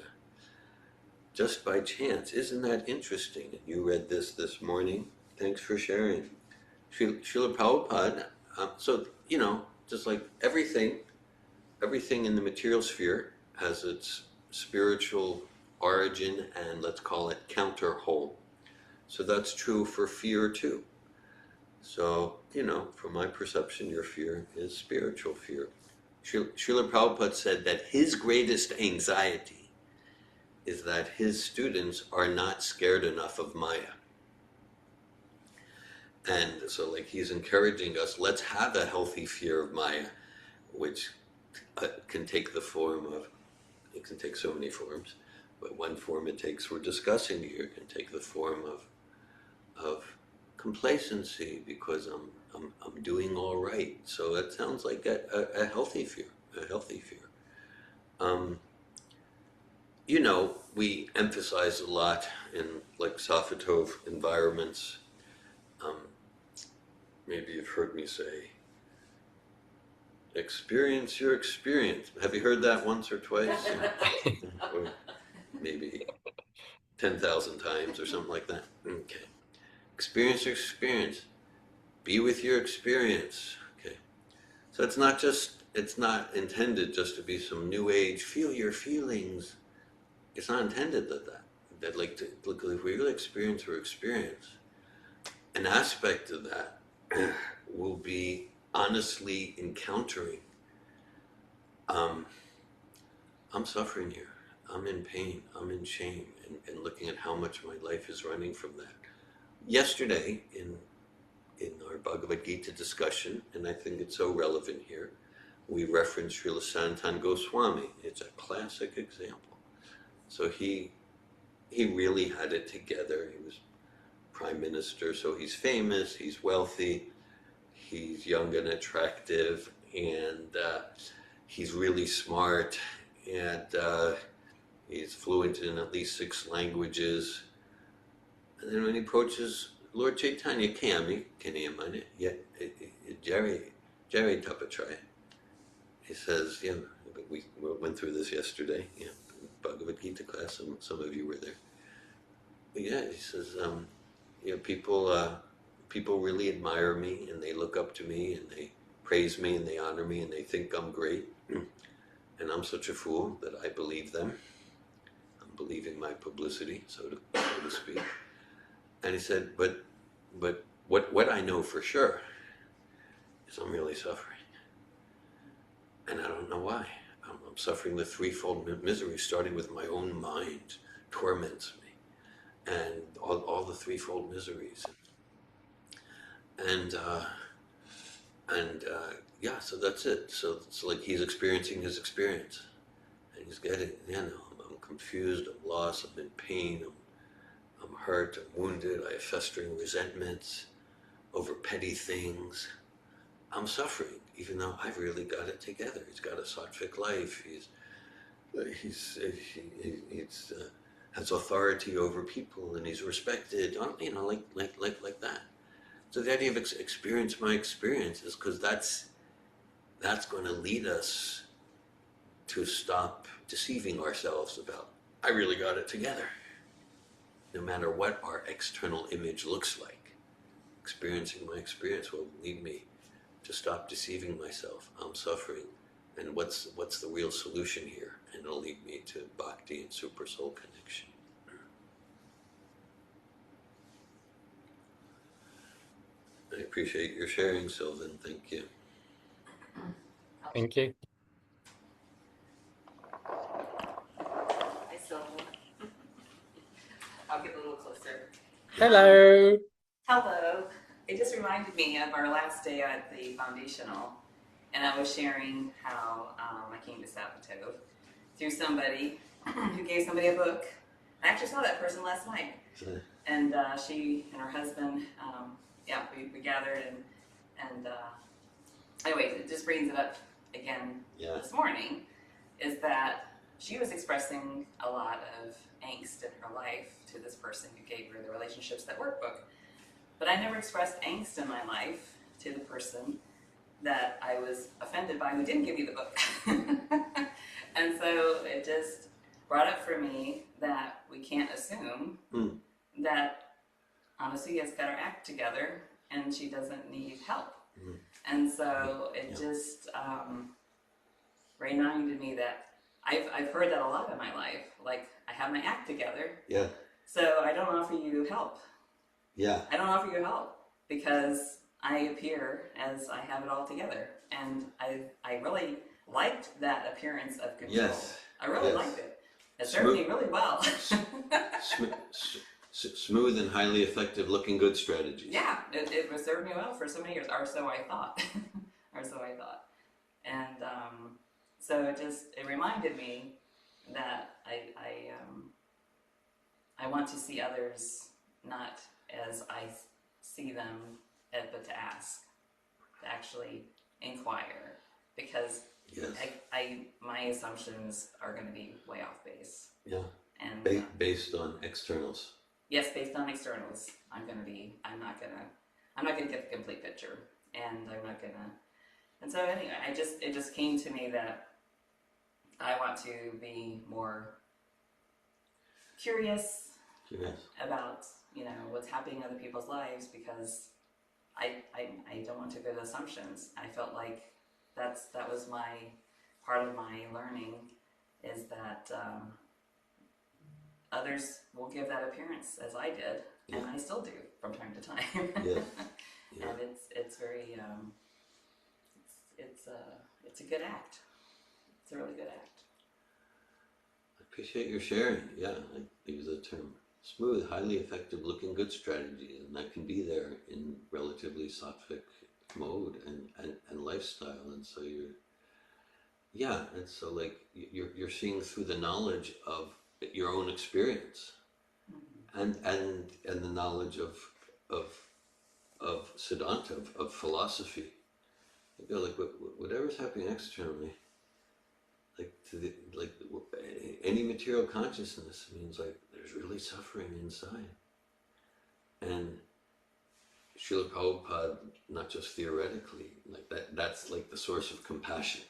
just by chance. Isn't that interesting? You read this morning. Thanks for sharing. Srila Prabhupada, so, just like everything in the material sphere has its spiritual origin and, let's call it, counter whole. So that's true for fear too. So, from my perception, your fear is spiritual fear. Srila Prabhupada said that his greatest anxiety is that his students are not scared enough of Maya. And so, he's encouraging us, let's have a healthy fear of Maya, which can take the form of, it can take so many forms, but one form it takes, we're discussing here, can take the form of complacency because I'm doing all right. So that sounds like a healthy fear, we emphasize a lot in Safatov environments. Maybe you've heard me say, Experience your experience. Have you heard that once or twice? Or maybe 10,000 times or something like that? Okay. Experience your experience. Be with your experience. Okay. So it's not intended just to be some new age, feel your feelings. It's not intended that like to look, if we really experience our experience, an aspect of that will be honestly encountering, I'm suffering here, I'm in pain, I'm in shame, and looking at how much my life is running from that. Yesterday in our Bhagavad Gita discussion, and I think it's so relevant here, we referenced Srila Sanatan Goswami. It's a classic example. So he really had it together. He was prime minister, so he's famous, he's wealthy, he's young and attractive, and he's really smart, and he's fluent in at least 6 languages. And then when he approaches Lord Chaitanya, Kaniyamani, Jerry Tapachaya, he says, yeah, we went through this yesterday, yeah, Bhagavad Gita class, some of you were there. But yeah, he says, people really admire me, and they look up to me, and they praise me, and they honor me, and they think I'm great. And I'm such a fool that I believe them. I'm believing my publicity, so to speak. And he said, but what I know for sure is I'm really suffering. And I don't know why. I'm suffering the threefold misery, starting with my own mind torments me, and all the threefold miseries. And yeah, so that's it. So it's like he's experiencing his experience, and he's getting, I'm confused, I'm lost, I'm in pain, I'm hurt, I'm wounded, I have festering resentments over petty things. I'm suffering, even though I've really got it together. He's got a sattvic life. He's has authority over people, and he's respected. Like that. So the idea of experience my experience is because that's going to lead us to stop deceiving ourselves about, I really got it together. No matter what our external image looks like, experiencing my experience will lead me to stop deceiving myself. I'm suffering, and what's the real solution here? And it'll lead me to bhakti and super soul connection. I appreciate your sharing, Sylvan. Thank you. Thank you. Hi, Sylvia. I'll get a little closer. Hello. Hello. It just reminded me of our last day at the foundational, and I was sharing how I came to Sabato through somebody who gave somebody a book. I actually saw that person last night, and she and her husband, we gathered, and anyways, it just brings it up again this morning, is that she was expressing a lot of angst in her life to this person who gave her the Relationships That Work book. But I never expressed angst in my life to the person that I was offended by who didn't give you the book. And so it just brought up for me that we can't assume that Anasu has got her act together and she doesn't need help. And so it just reminded me that I've heard that a lot in my life. Like, I have my act together, so I don't offer you help. I don't offer you help because I appear as I have it all together. And I really liked that appearance of control. I really liked it. It served me really well. Smooth and highly effective, looking good strategies. Yeah, it served me well for so many years, or so I thought. And so it reminded me that I want to see others not as I see them, but to ask, to actually inquire, because my assumptions are going to be way off base. And based on externals. Yes, based on externals. I'm not gonna get the complete picture, and I'm not gonna And so anyway, it just came to me that I want to be more curious about, what's happening in other people's lives, because I don't want to go to assumptions. I felt like that was part of my learning, is that others will give that appearance as I did, and I still do from time to time. And it's very it's a good act. It's a really good act. I appreciate your sharing. Yeah, I use the term smooth, highly effective, looking good strategy, and that can be there in relatively sattvic mode and lifestyle. And so you're seeing through the knowledge of your own experience, and the knowledge of Siddhanta, of philosophy. You go like whatever's happening externally, any material consciousness means like there's really suffering inside. And Srila Prabhupada, not just theoretically, like that's like the source of compassion.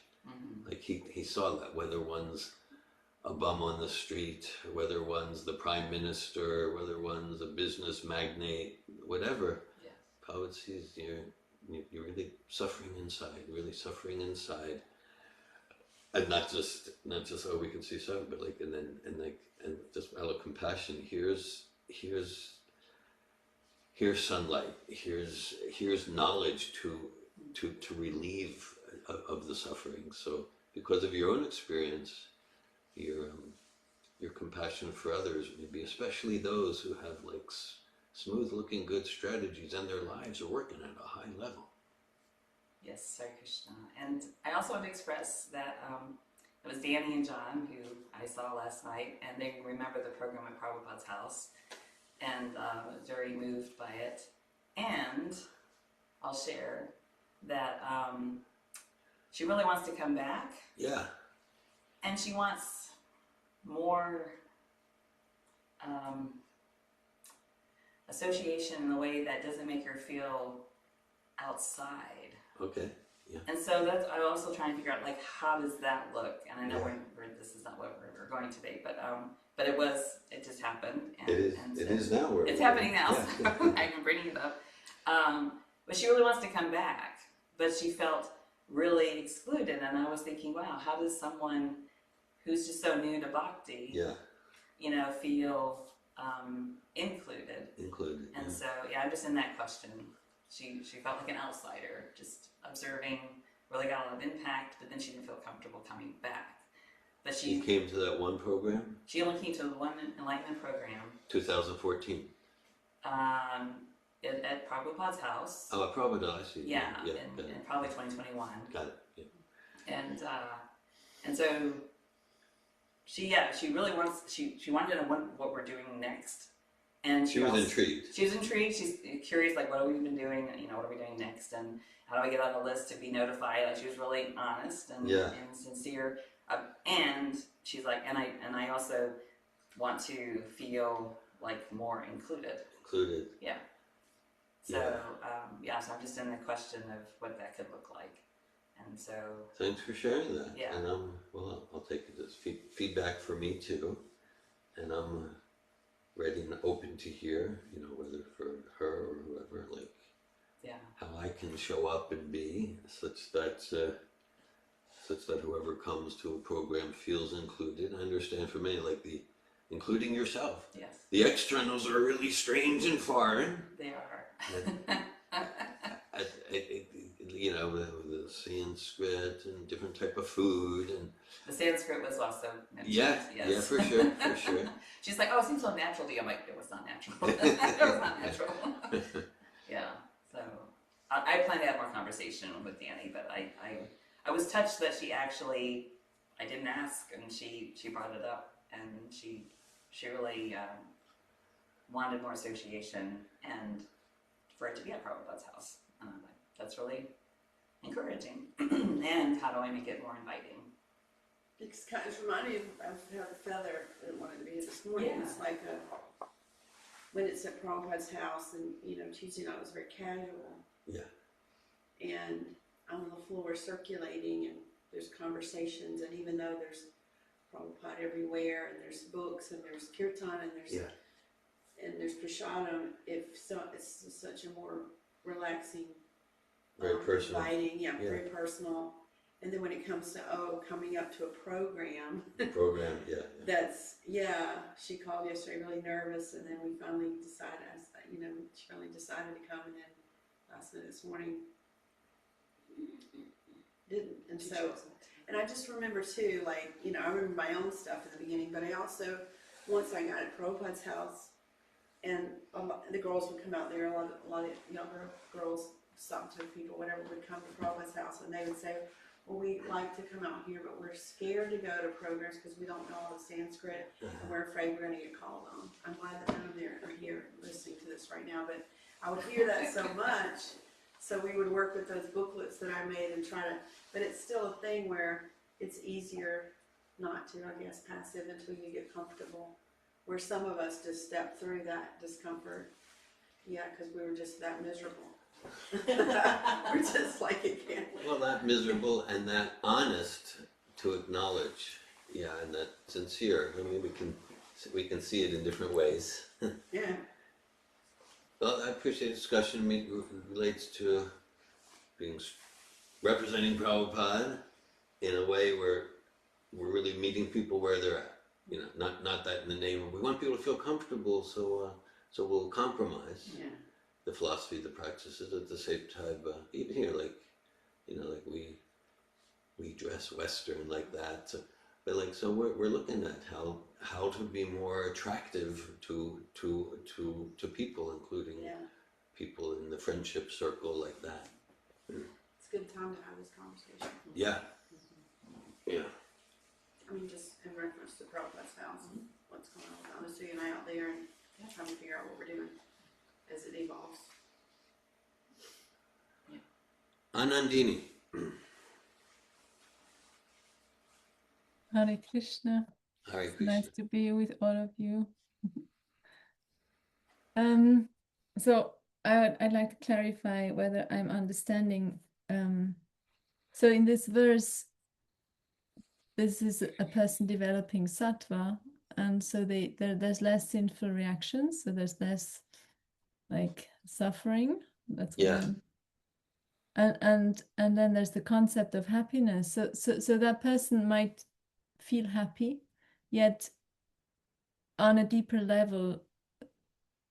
Like he saw that, whether one's a bum on the street, or whether one's the prime minister, or whether one's a business magnate, whatever. Yes. Prabhupada sees you're really suffering inside, and not just we can see suffering, but like and just out of compassion, here's sunlight, here's knowledge to relieve of the suffering. So because of your own experience, your compassion for others, maybe especially those who have like smooth looking good strategies and their lives are working at a high level. Yes, Hare Krishna. And I also want to express that it was Danny and John who I saw last night, and they remember the program at Prabhupada's house, and was very moved by it. And I'll share that she really wants to come back. Yeah. And she wants more association in a way that doesn't make her feel outside. Okay. Yeah. And so that's, I'm also trying to figure out, like, how does that look? And I know this is not what we're going today, but it just happened. And, it is now. It's happening now, so I'm bringing it up. But she really wants to come back, but she felt really excluded. And I was thinking, wow, how does someone who's just so new to bhakti, feel included? And so, I'm just in that question. She felt like an outsider, just observing, really got a lot of impact, but then she didn't feel comfortable coming back. But she came to that one program? She only came to the one enlightenment program. 2014. At Prabhupada's house. Oh, at Prabhupada, I see. Yeah, in probably 2021. Got it. Yeah. And so she really wants, she wanted to know what we're doing next. And she was intrigued. She was intrigued. She's curious, like, what have we been doing? What are we doing next? And how do I get on the list to be notified? Like, she was really honest and sincere. And she's like, and I also want to feel like more included. Yeah. So so I'm just in the question of what that could look like. And so thanks for sharing that. Yeah. And I'll take it as feedback for me too. And I'm ready and open to hear, whether for her or whoever, like, how I can show up and be such that whoever comes to a program feels included. I understand for many, like including yourself. Yes. The externals are really strange and foreign. They are. The Sanskrit and different type of food and the Sanskrit was also mentioned. Yeah, for sure. She's like, oh, it seems so natural to you. I'm like, it was not natural. It was not natural. Yeah. So I plan to have more conversation with Danny, but I was touched that she actually, I didn't ask, and she brought it up, and she really wanted more association and for it to be at Prabhupada's house. And I'm like, that's really encouraging. And how do I make it more inviting? It's kind of reminding me of how the feather that wanted to be here this morning. Yeah. It's like when it's at Prabhupada's house, and Tuesday night was very casual. Yeah. And on the floor circulating, and there's conversations, and even though there's Prabhupada everywhere, and there's books, and there's kirtan, and there's prasadam, it's such a more relaxing, Very personal. inviting, very personal. And then when it comes to coming up to a program, that's she called yesterday really nervous, and then we finally decided. She finally decided to come, and then last night this morning didn't. And so, and I just remember too, like I remember my own stuff in the beginning, but I also once I got at Prabhupada's house, and the girls would come out there. A lot of younger girls, substantive people, whatever, would come to Prabhupada's house, and they would say, well, we like to come out here, but we're scared to go to programs because we don't know all the Sanskrit, and we're afraid we're going to get called on. I'm glad that none of them are here listening to this right now, but I would hear that so much. So we would work with those booklets that I made and try to, but it's still a thing where it's easier not to, I guess, passive until you get comfortable. Where some of us just step through that discomfort, because we were just that miserable. We're just like it can't. Well, that miserable and that honest to acknowledge, and that sincere. I mean, we can see it in different ways. Yeah. Well, I appreciate the discussion. It relates to representing Prabhupada in a way where we're really meeting people where they're at. Not that in the name of we want people to feel comfortable, so we'll compromise. Yeah. The philosophy, the practices at the same time. Even here, like we dress Western like that. So we're looking at how to be more attractive to people, including people in the friendship circle like that. It's a good time to have this conversation. Yeah. Yeah. I mean, just in reference to Prabhupada's house and what's going on with Odyssey and I out there, and trying to figure out what we're doing as it evolves. Anandini. Hare Krishna. Hare Krishna. Nice to be with all of you. So I'd like to clarify whether I'm understanding. So in this verse, this is a person developing sattva, and so there's less sinful reactions, so there's less like suffering. That's one. And then there's the concept of happiness. So that person might feel happy, yet on a deeper level,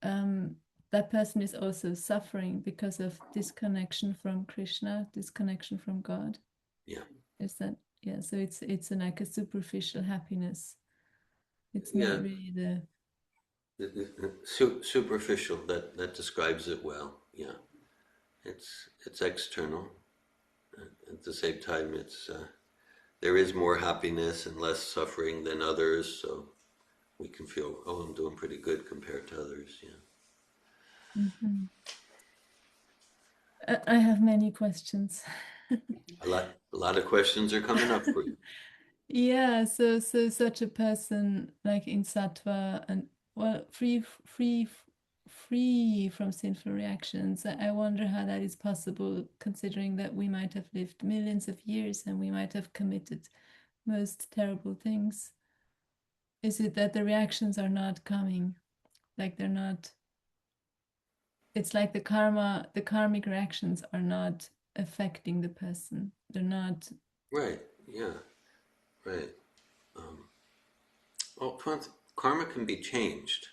that person is also suffering because of disconnection from Krishna, disconnection from God. Yeah. Is that so it's like a superficial happiness. It's not really the superficial. That describes it well. Yeah. It's external. At the same time, it's there is more happiness and less suffering than others, so we can feel, I'm doing pretty good compared to others. Yeah. Mm-hmm. I have many questions. A lot of questions are coming up for you. Yeah, so such a person like in sattva and free from sinful reactions. I wonder how that is possible, considering that we might have lived millions of years and we might have committed most terrible things. Is it that the reactions are not coming? Like they're not, it's like the karmic reactions are not affecting the person. They're not. Right, yeah, right. Karma can be changed.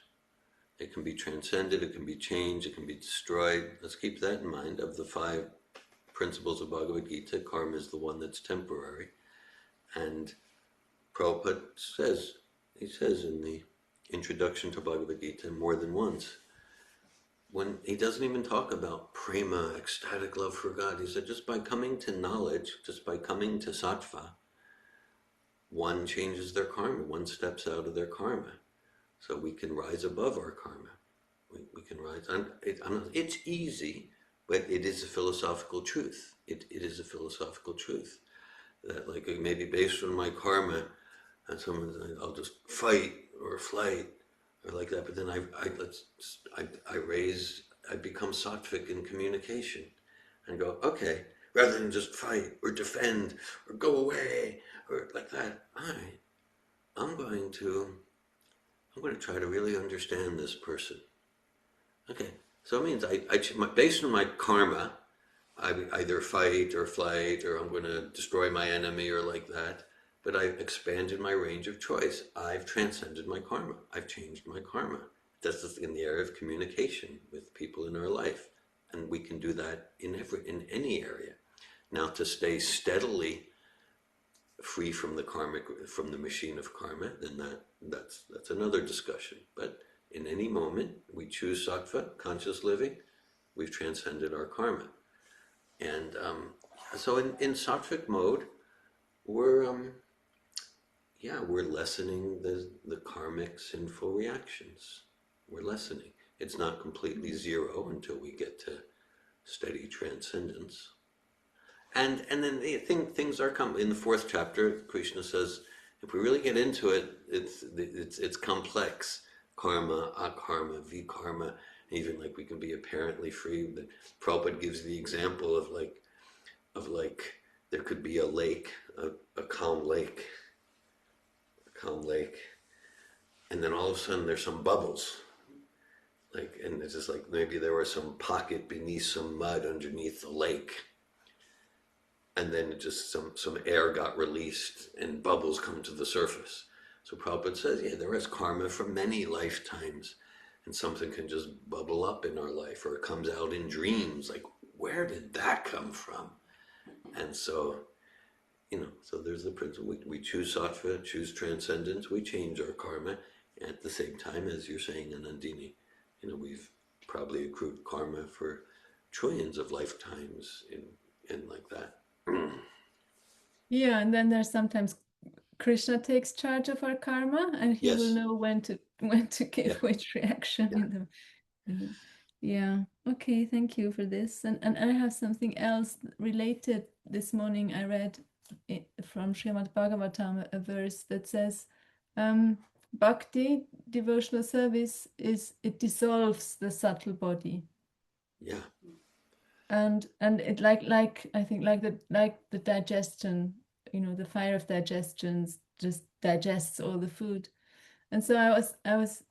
It can be transcended, it can be changed, it can be destroyed. Let's keep that in mind. Of the 5 principles of Bhagavad Gita, karma is the one that's temporary. And Prabhupada says in the introduction to Bhagavad Gita more than once, when he doesn't even talk about prema, ecstatic love for God, he said just by coming to knowledge, just by coming to sattva, one changes their karma, one steps out of their karma. So we can rise above our karma. We can rise. It's easy, but it is a philosophical truth. It is a philosophical truth that, like, maybe based on my karma, and someone's like, I'll just fight or flight or like that. But then I become sattvic in communication and go, okay, rather than just fight or defend or go away or like that. I'm going to try to really understand this person. Okay, so it means based on my karma, I either fight or flight, or I'm going to destroy my enemy or like that. But I've expanded my range of choice. I've transcended my karma. I've changed my karma. That's just in the area of communication with people in our life, and we can do that in any area. Now, to stay steadily free from the machine of karma, then that's another discussion. But in any moment, we choose sattva, conscious living. We've transcended our karma. And so in sattvic mode, we're lessening the karmic sinful reactions. We're lessening. It's not completely zero until we get to steady transcendence. And then things are coming. In the 4th chapter, Krishna says, if we really get into it, it's complex. Karma, akarma, vikarma. Even like we can be apparently free. But Prabhupada gives the example of like there could be a lake, a calm lake, and then all of a sudden there's some bubbles. And it's just like maybe there was some pocket beneath some mud underneath the lake. And then just some air got released and bubbles come to the surface. So Prabhupada says, yeah, there is karma from many lifetimes, and something can just bubble up in our life, or it comes out in dreams. Like, where did that come from? And so, so there's the principle. We choose sattva, choose transcendence, we change our karma. At the same time, as you're saying, Anandini, we've probably accrued karma for trillions of lifetimes in like that. Yeah, and then there's sometimes Krishna takes charge of our karma, and he will Yes. know when to give which reaction in the yeah. Okay, thank you for this. And I have something else related. This morning I read from Srimad Bhagavatam a verse that says, Bhakti, devotional service, it dissolves the subtle body. Yeah. And it like I think like the digestion, the fire of digestion just digests all the food. And so I was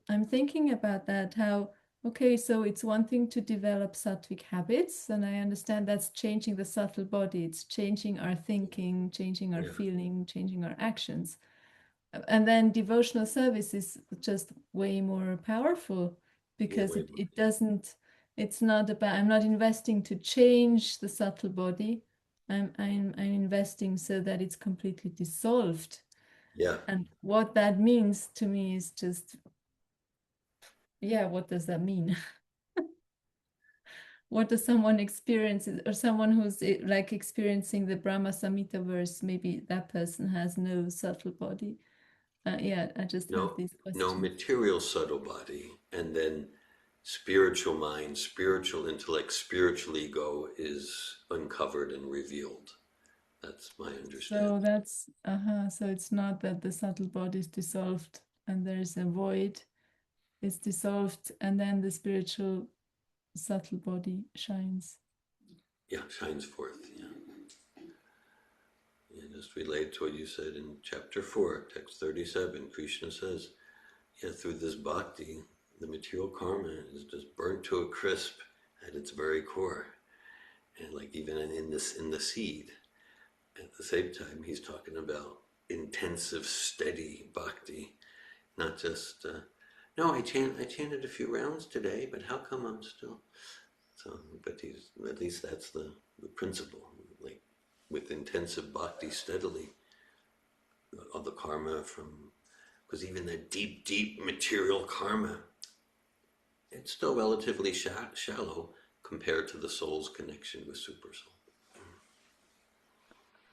I'm thinking about that, how okay, so it's one thing to develop sattvic habits, and I understand that's changing the subtle body, it's changing our thinking, changing our feeling, changing our actions. And then devotional service is just way more powerful, because it doesn't, it's not about, I'm not investing to change the subtle body. I'm investing so that it's completely dissolved. Yeah. And what that means to me is just, what does that mean? What does someone experience, or someone who's like experiencing the Brahma Samhita verse, maybe that person has no subtle body. I just have these questions. No material subtle body, and then spiritual mind, spiritual intellect, spiritual ego is uncovered and revealed. That's my understanding. So that's so it's not that the subtle body is dissolved and there's a void. It's dissolved, and then the spiritual subtle body shines. Yeah, shines forth. Yeah. Just relate to what you said in chapter 4, text 37. Krishna says, through this bhakti, the material karma is just burnt to a crisp at its very core, and like even in the seed. At the same time, he's talking about intensive, steady bhakti, not just no. I chanted a few rounds today, but how come I'm still? So, but at least that's the principle. Like with intensive bhakti, steadily, of the karma from, because even that deep material karma, it's still relatively shallow compared to the soul's connection with super soul.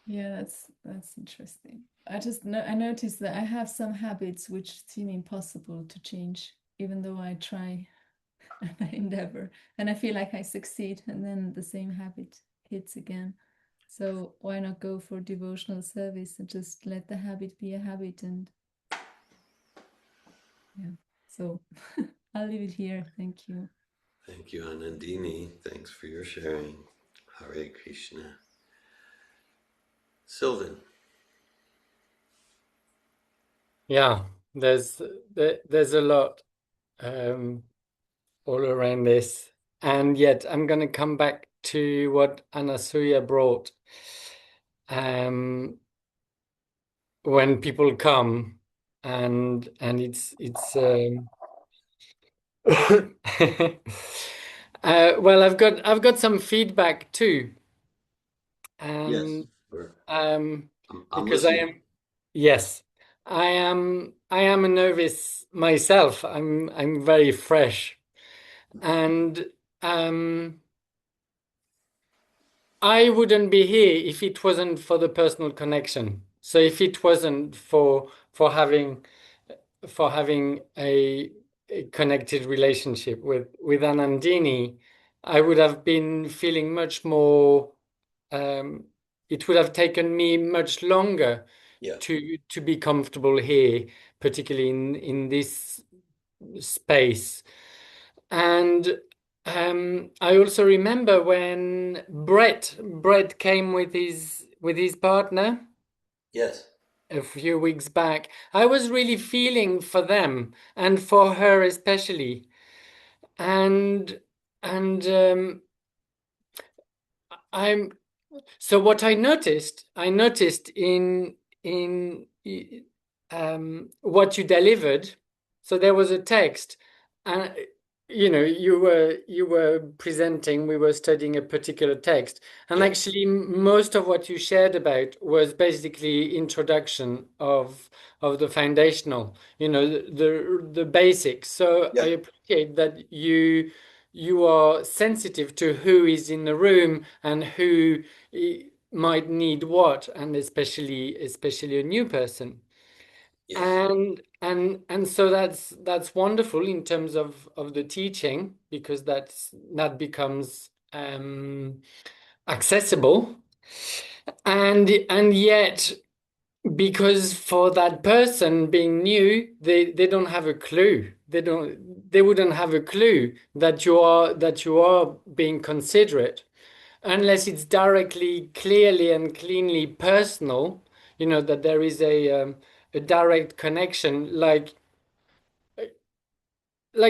Yeah, that's interesting. I noticed that I have some habits which seem impossible to change, even though I try and I endeavor, and I feel like I succeed, and then the same habit hits again. So why not go for devotional service and just let the habit be a habit? And so I'll leave it here. Thank you. Thank you, Anandini. Thanks for your sharing. Hare Krishna. Sylvan. Yeah, there's a lot all around this, and yet I'm going to come back to what Anasuya brought. When people come, and it's well, I've got some feedback too, Yes. and Sure. um, I'm because I listening. am, yes, I am a novice myself. I'm very fresh, and um, I wouldn't be here if it wasn't for the personal connection. So if it wasn't for having a connected relationship with Anandini, I would have been feeling much more. It would have taken me much longer Yeah. to be comfortable here, particularly in this space. And I also remember when Brett came with his partner Yes. a few weeks back. I was really feeling for them and for her especially. And and I'm so what I noticed in what you delivered. So there was a text, and you were presenting. We were studying a particular text, and Yeah. actually, most of what you shared about was basically introduction of the foundational. The basics. So I Yeah. appreciate that you are sensitive to who is in the room and who might need what, and especially a new person. Yes. And so that's wonderful in terms of the teaching, because that becomes accessible, and yet, because for that person being new, they don't have a clue. They wouldn't have a clue that you are being considerate, unless it's directly, clearly, and cleanly personal. That there is a direct connection, like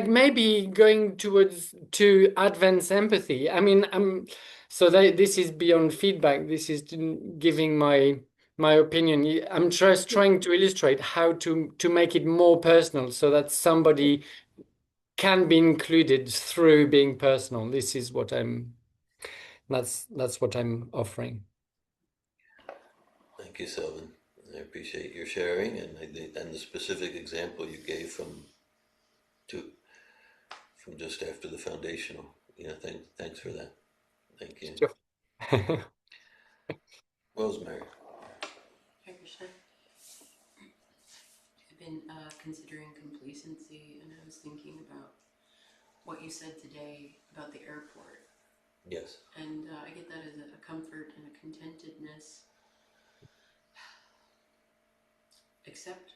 maybe going towards to advanced empathy. I mean, so this is beyond feedback. This is giving my opinion. I'm just trying to illustrate how to make it more personal, so that somebody can be included through being personal. This is what that's what I'm offering. Thank you, Sylvan. I appreciate your sharing and the specific example you gave to from just after the foundational. Thanks for that. Thank you. Sure. Rosemary. Hi, Krishna. I've been considering complacency, and I was thinking about what you said today about the airport. Yes. And I get that as a comfort and a contentedness. Accept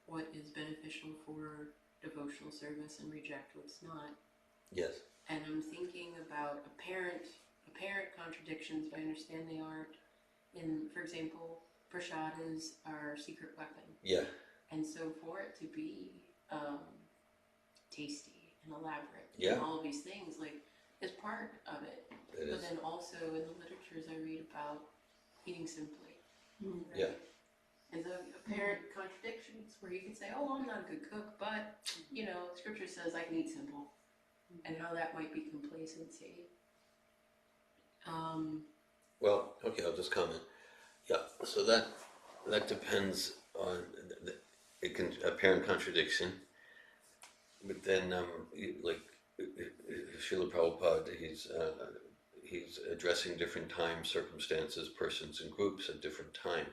what is beneficial for devotional service and reject what's not. Yes. And I'm thinking about apparent contradictions, but I understand they aren't. For example, prasad is our secret weapon. Yeah. And so for it to be tasty and elaborate, Yeah. and all of these things, is part of it. It But is. then also in the literatures I read about eating simply. Right? Yeah. And the apparent contradictions where you can say, oh, I'm not a good cook, but, scripture says I can eat simple. And how that might be complacency. Well, okay, I'll just comment. Yeah, so that depends on it can apparent contradiction, but then like Srila Prabhupada, he's addressing different time circumstances, persons, and groups at different time.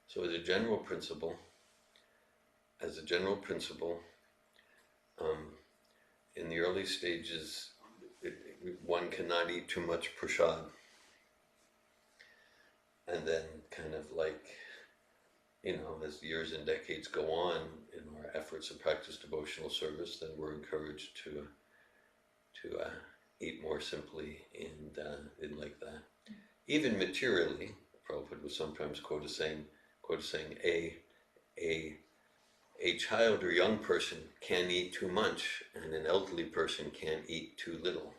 So as a general principle, in the early stages, one cannot eat too much prasad, and then kind of as years and decades go on in our efforts to practice devotional service, then we're encouraged to eat more simply and like that. even materially, Prabhupada was sometimes quoted saying a child or young person can eat too much, and an elderly person can't eat too little.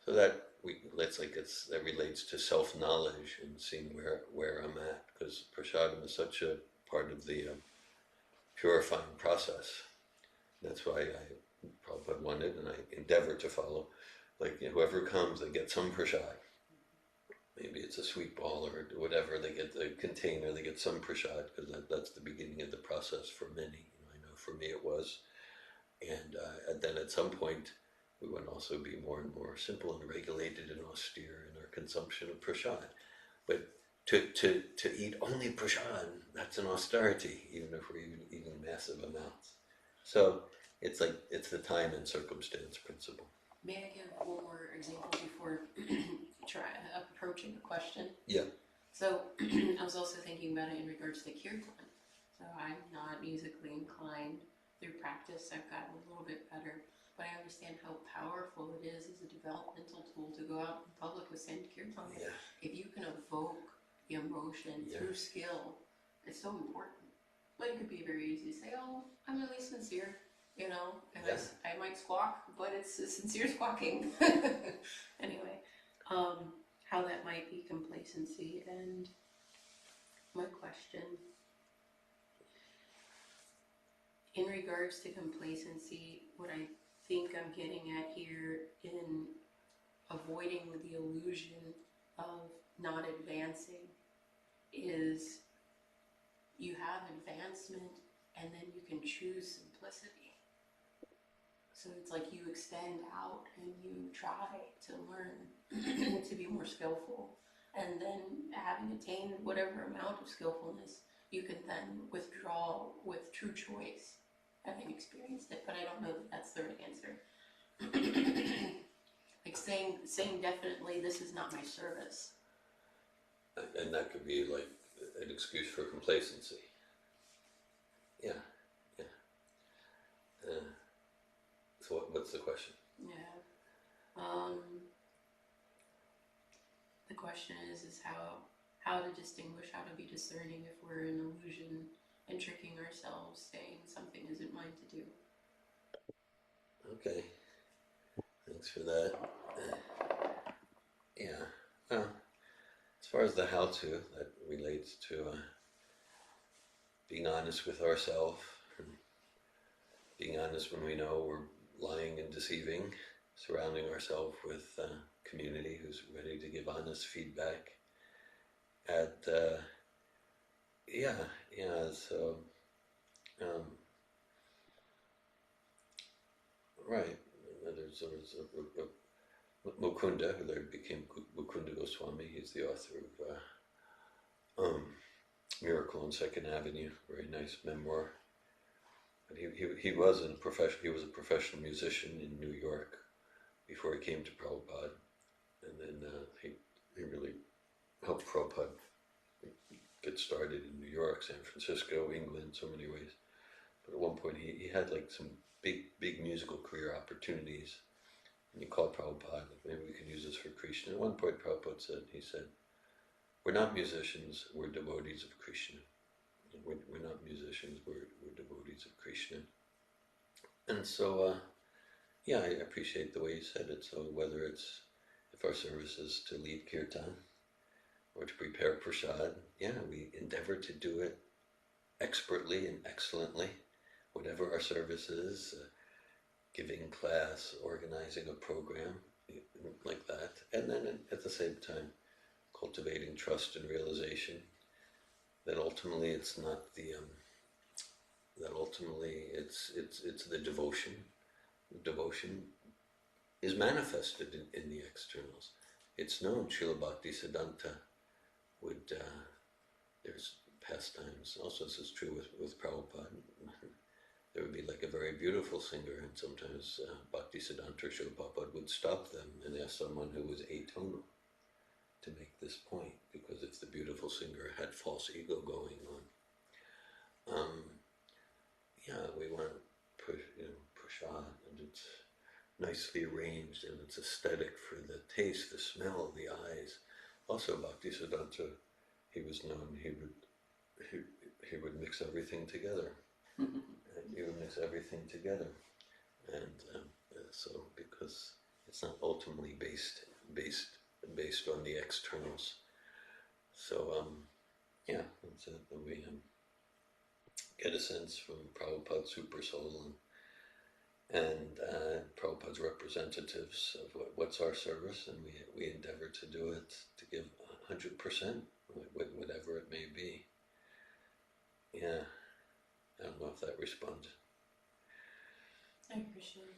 So that relates to self-knowledge and seeing where I'm at, because prasadam is such a part of the purifying process. That's why I Prabhupada wanted, and I endeavor to follow, like whoever comes, they get some prasad. Maybe it's a sweet ball or whatever, they get the container, they get some prasad, because that's the beginning of the process for many. I know for me it was. And then at some point, we want to also be more and more simple and regulated and austere in our consumption of prasad. But to eat only prasad, that's an austerity, even if we're eating massive amounts. So it's the time and circumstance principle. May I give one more example before approaching the question? Yeah. So I was also thinking about it in regards to kirtan. So I'm not musically inclined. Through practice, I've gotten a little bit better, but I understand how powerful it is as a developmental tool to go out in public with Sankirtan. Yeah. If you can evoke the emotion through skill, it's so important. But it could be very easy to say, "Oh, I'm really sincere," and I might squawk, but it's a sincere squawking. Anyway, how that might be complacency. And my question, in regards to complacency, what I think I'm getting at here in avoiding the illusion of not advancing is you have advancement and then you can choose simplicity. So it's like you extend out and you try to learn to be more skillful. And then having attained whatever amount of skillfulness, you can then withdraw with true choice, having experienced it. But I don't know that that's the right answer. Like saying definitely, this is not my service. And that could be like an excuse for complacency. Yeah. So what's the question? Yeah. The question is how to distinguish, how to be discerning if we're in illusion and tricking ourselves, saying something isn't mine to do. Okay. Thanks for that. Yeah. Well, as far as the how-to, that relates to being honest with ourselves, and being honest when we know we're lying and deceiving, surrounding ourselves with community who's ready to give honest feedback. So right. There's Mukunda, who later became Mukunda Goswami. He's the author of Miracle on Second Avenue, very nice memoir. But he was a professional musician in New York before he came to Prabhupada, and then he really helped Prabhupada get started in New York, San Francisco, England, so many ways. But at one point he had like some big musical career opportunities, and he called Prabhupada, like, maybe we can use this for Krishna. At one point Prabhupada said, we're not musicians, we're devotees of Krishna. We're not musicians, we're devotees of Krishna. And so, I appreciate the way you said it. So whether it's, if our service is to lead kirtan or to prepare prasad, we endeavor to do it expertly and excellently. Whatever our service is, giving class, organizing a program, like that. And then at the same time, cultivating trust and realization that ultimately it's not the that ultimately it's the devotion. The devotion is manifested in the externals. It's known. Srila Bhakti Siddhanta would there's pastimes. Also, this is true with Prabhupada. There would be like a very beautiful singer, and sometimes Bhakti Siddhanta or Srila Prabhupada would stop them and ask someone who was atonal to make this point, because if the beautiful singer had false ego going on, we want prasad, and it's nicely arranged and it's aesthetic for the taste, the smell, the eyes, also Bhaktisiddhanta, he was known, he would mix everything together. He would mix everything together. And so, because it's not ultimately based on the externals. So, yeah, that's it. And we get a sense from Prabhupada's Super Soul and Prabhupada's representatives of what's our service, and we endeavor to do it, to give 100%, whatever it may be. Yeah, I don't know if that responds. I appreciate it.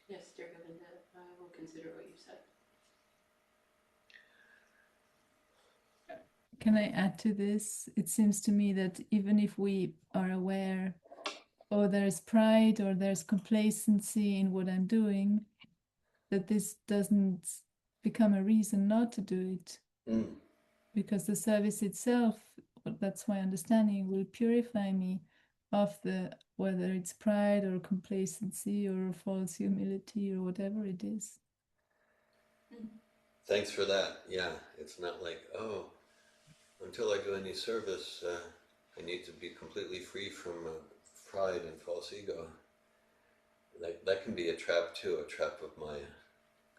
Yes, Dhira Govinda, I will consider what you said. Can I add to this? It seems to me that even if we are aware, or there's pride or there's complacency in what I'm doing, that this doesn't become a reason not to do it. Because the service itself, that's my understanding, will purify me of whether it's pride or complacency or false humility or whatever it is. Thanks for that. Yeah, it's not like, oh, until I do any service, I need to be completely free from pride and false ego. That can be a trap too, a trap of Maya.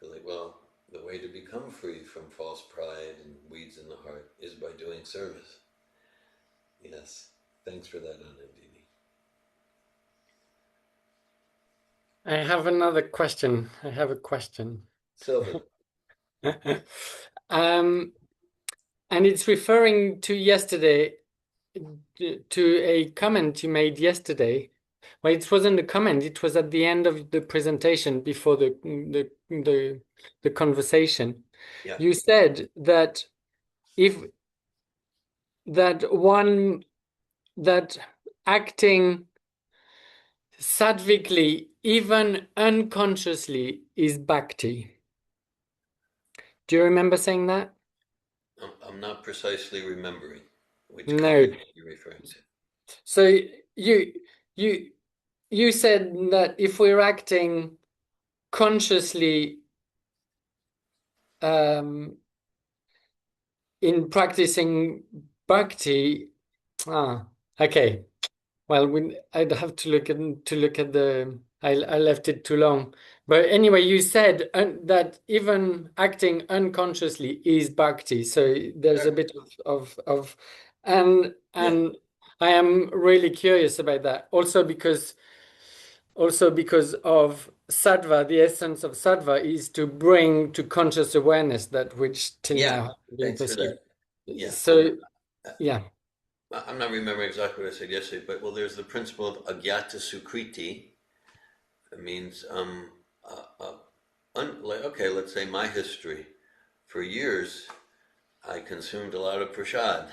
Like, well, the way to become free from false pride and weeds in the heart is by doing service. Yes, thanks for that, Anandini. I have another question. I have a question. Sylvan. And it's referring to yesterday, to a comment you made yesterday. Well, it wasn't a comment, it was at the end of the presentation before the conversation. Yeah. You said that that acting sattvically, even unconsciously, is bhakti. Do you remember saying that? I'm not precisely remembering which No. comment you're referring to. So you said that if we're acting consciously in practicing bhakti, okay. Well, I'd have to look at the. I left it too long, but anyway, you said that even acting unconsciously is bhakti. So there's a bit of and Yeah. I am really curious about that. Also because of sattva, the essence of sattva is to bring to conscious awareness that which till now has been Thanks for perceived. that. Yeah. So yeah. I'm not remembering exactly what I said yesterday, but well, there's the principle of agyata sukriti. It means, like, okay, let's say my history. For years, I consumed a lot of prasad.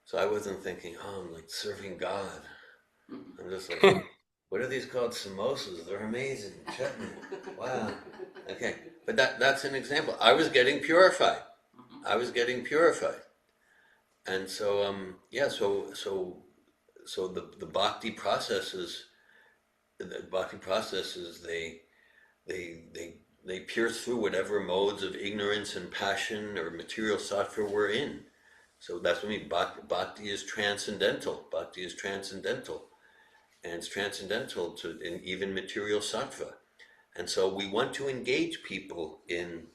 So I wasn't thinking, oh, I'm like serving God. I'm just like, what are these called? Samosas. They're amazing. Chutney. Wow. Okay. But that's an example. I was getting purified. And so, so the bhakti processes, they pierce through whatever modes of ignorance and passion or material sattva we're in. So that's what I mean. Bhakti is transcendental. And it's transcendental to in even material sattva. And so we want to engage people in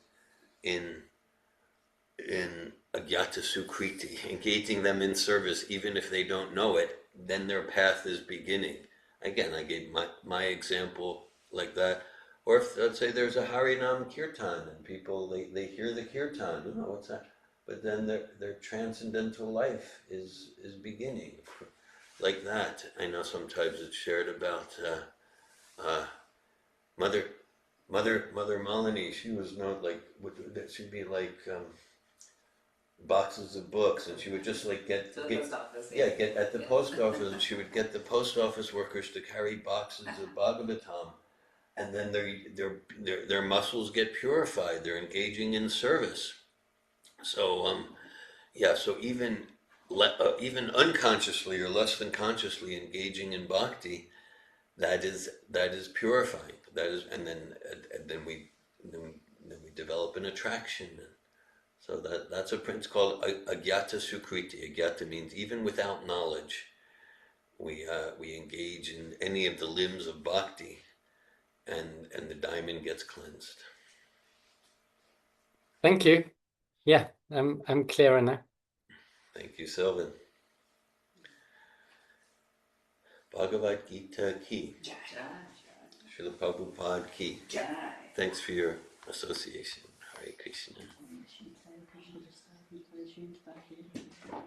agyata sukriti, engaging them in service, even if they don't know it, then their path is beginning. Again, I gave my example like that. Or if, let's say there's a Harinam Kirtan and people, they hear the Kirtan, oh, what's that? But then their transcendental life is beginning. Like that. I know sometimes it's shared about Mother Malini. She was known like, she'd be like boxes of books, and she would just like get post office. get at the post office, and she would get the post office workers to carry boxes of Bhagavatam, and then their muscles get purified. They're engaging in service. So so even unconsciously or less than consciously engaging in bhakti, that is purifying. That is, and then we develop an attraction. So that's a principle called agyata sukriti. Agyata means even without knowledge, we engage in any of the limbs of bhakti, and the diamond gets cleansed. Thank you. Yeah, I'm clearer now. Thank you, Sylvan. Bhagavad Gita ki. Jai. Srila Prabhupada ki. Jai. Thanks for your association.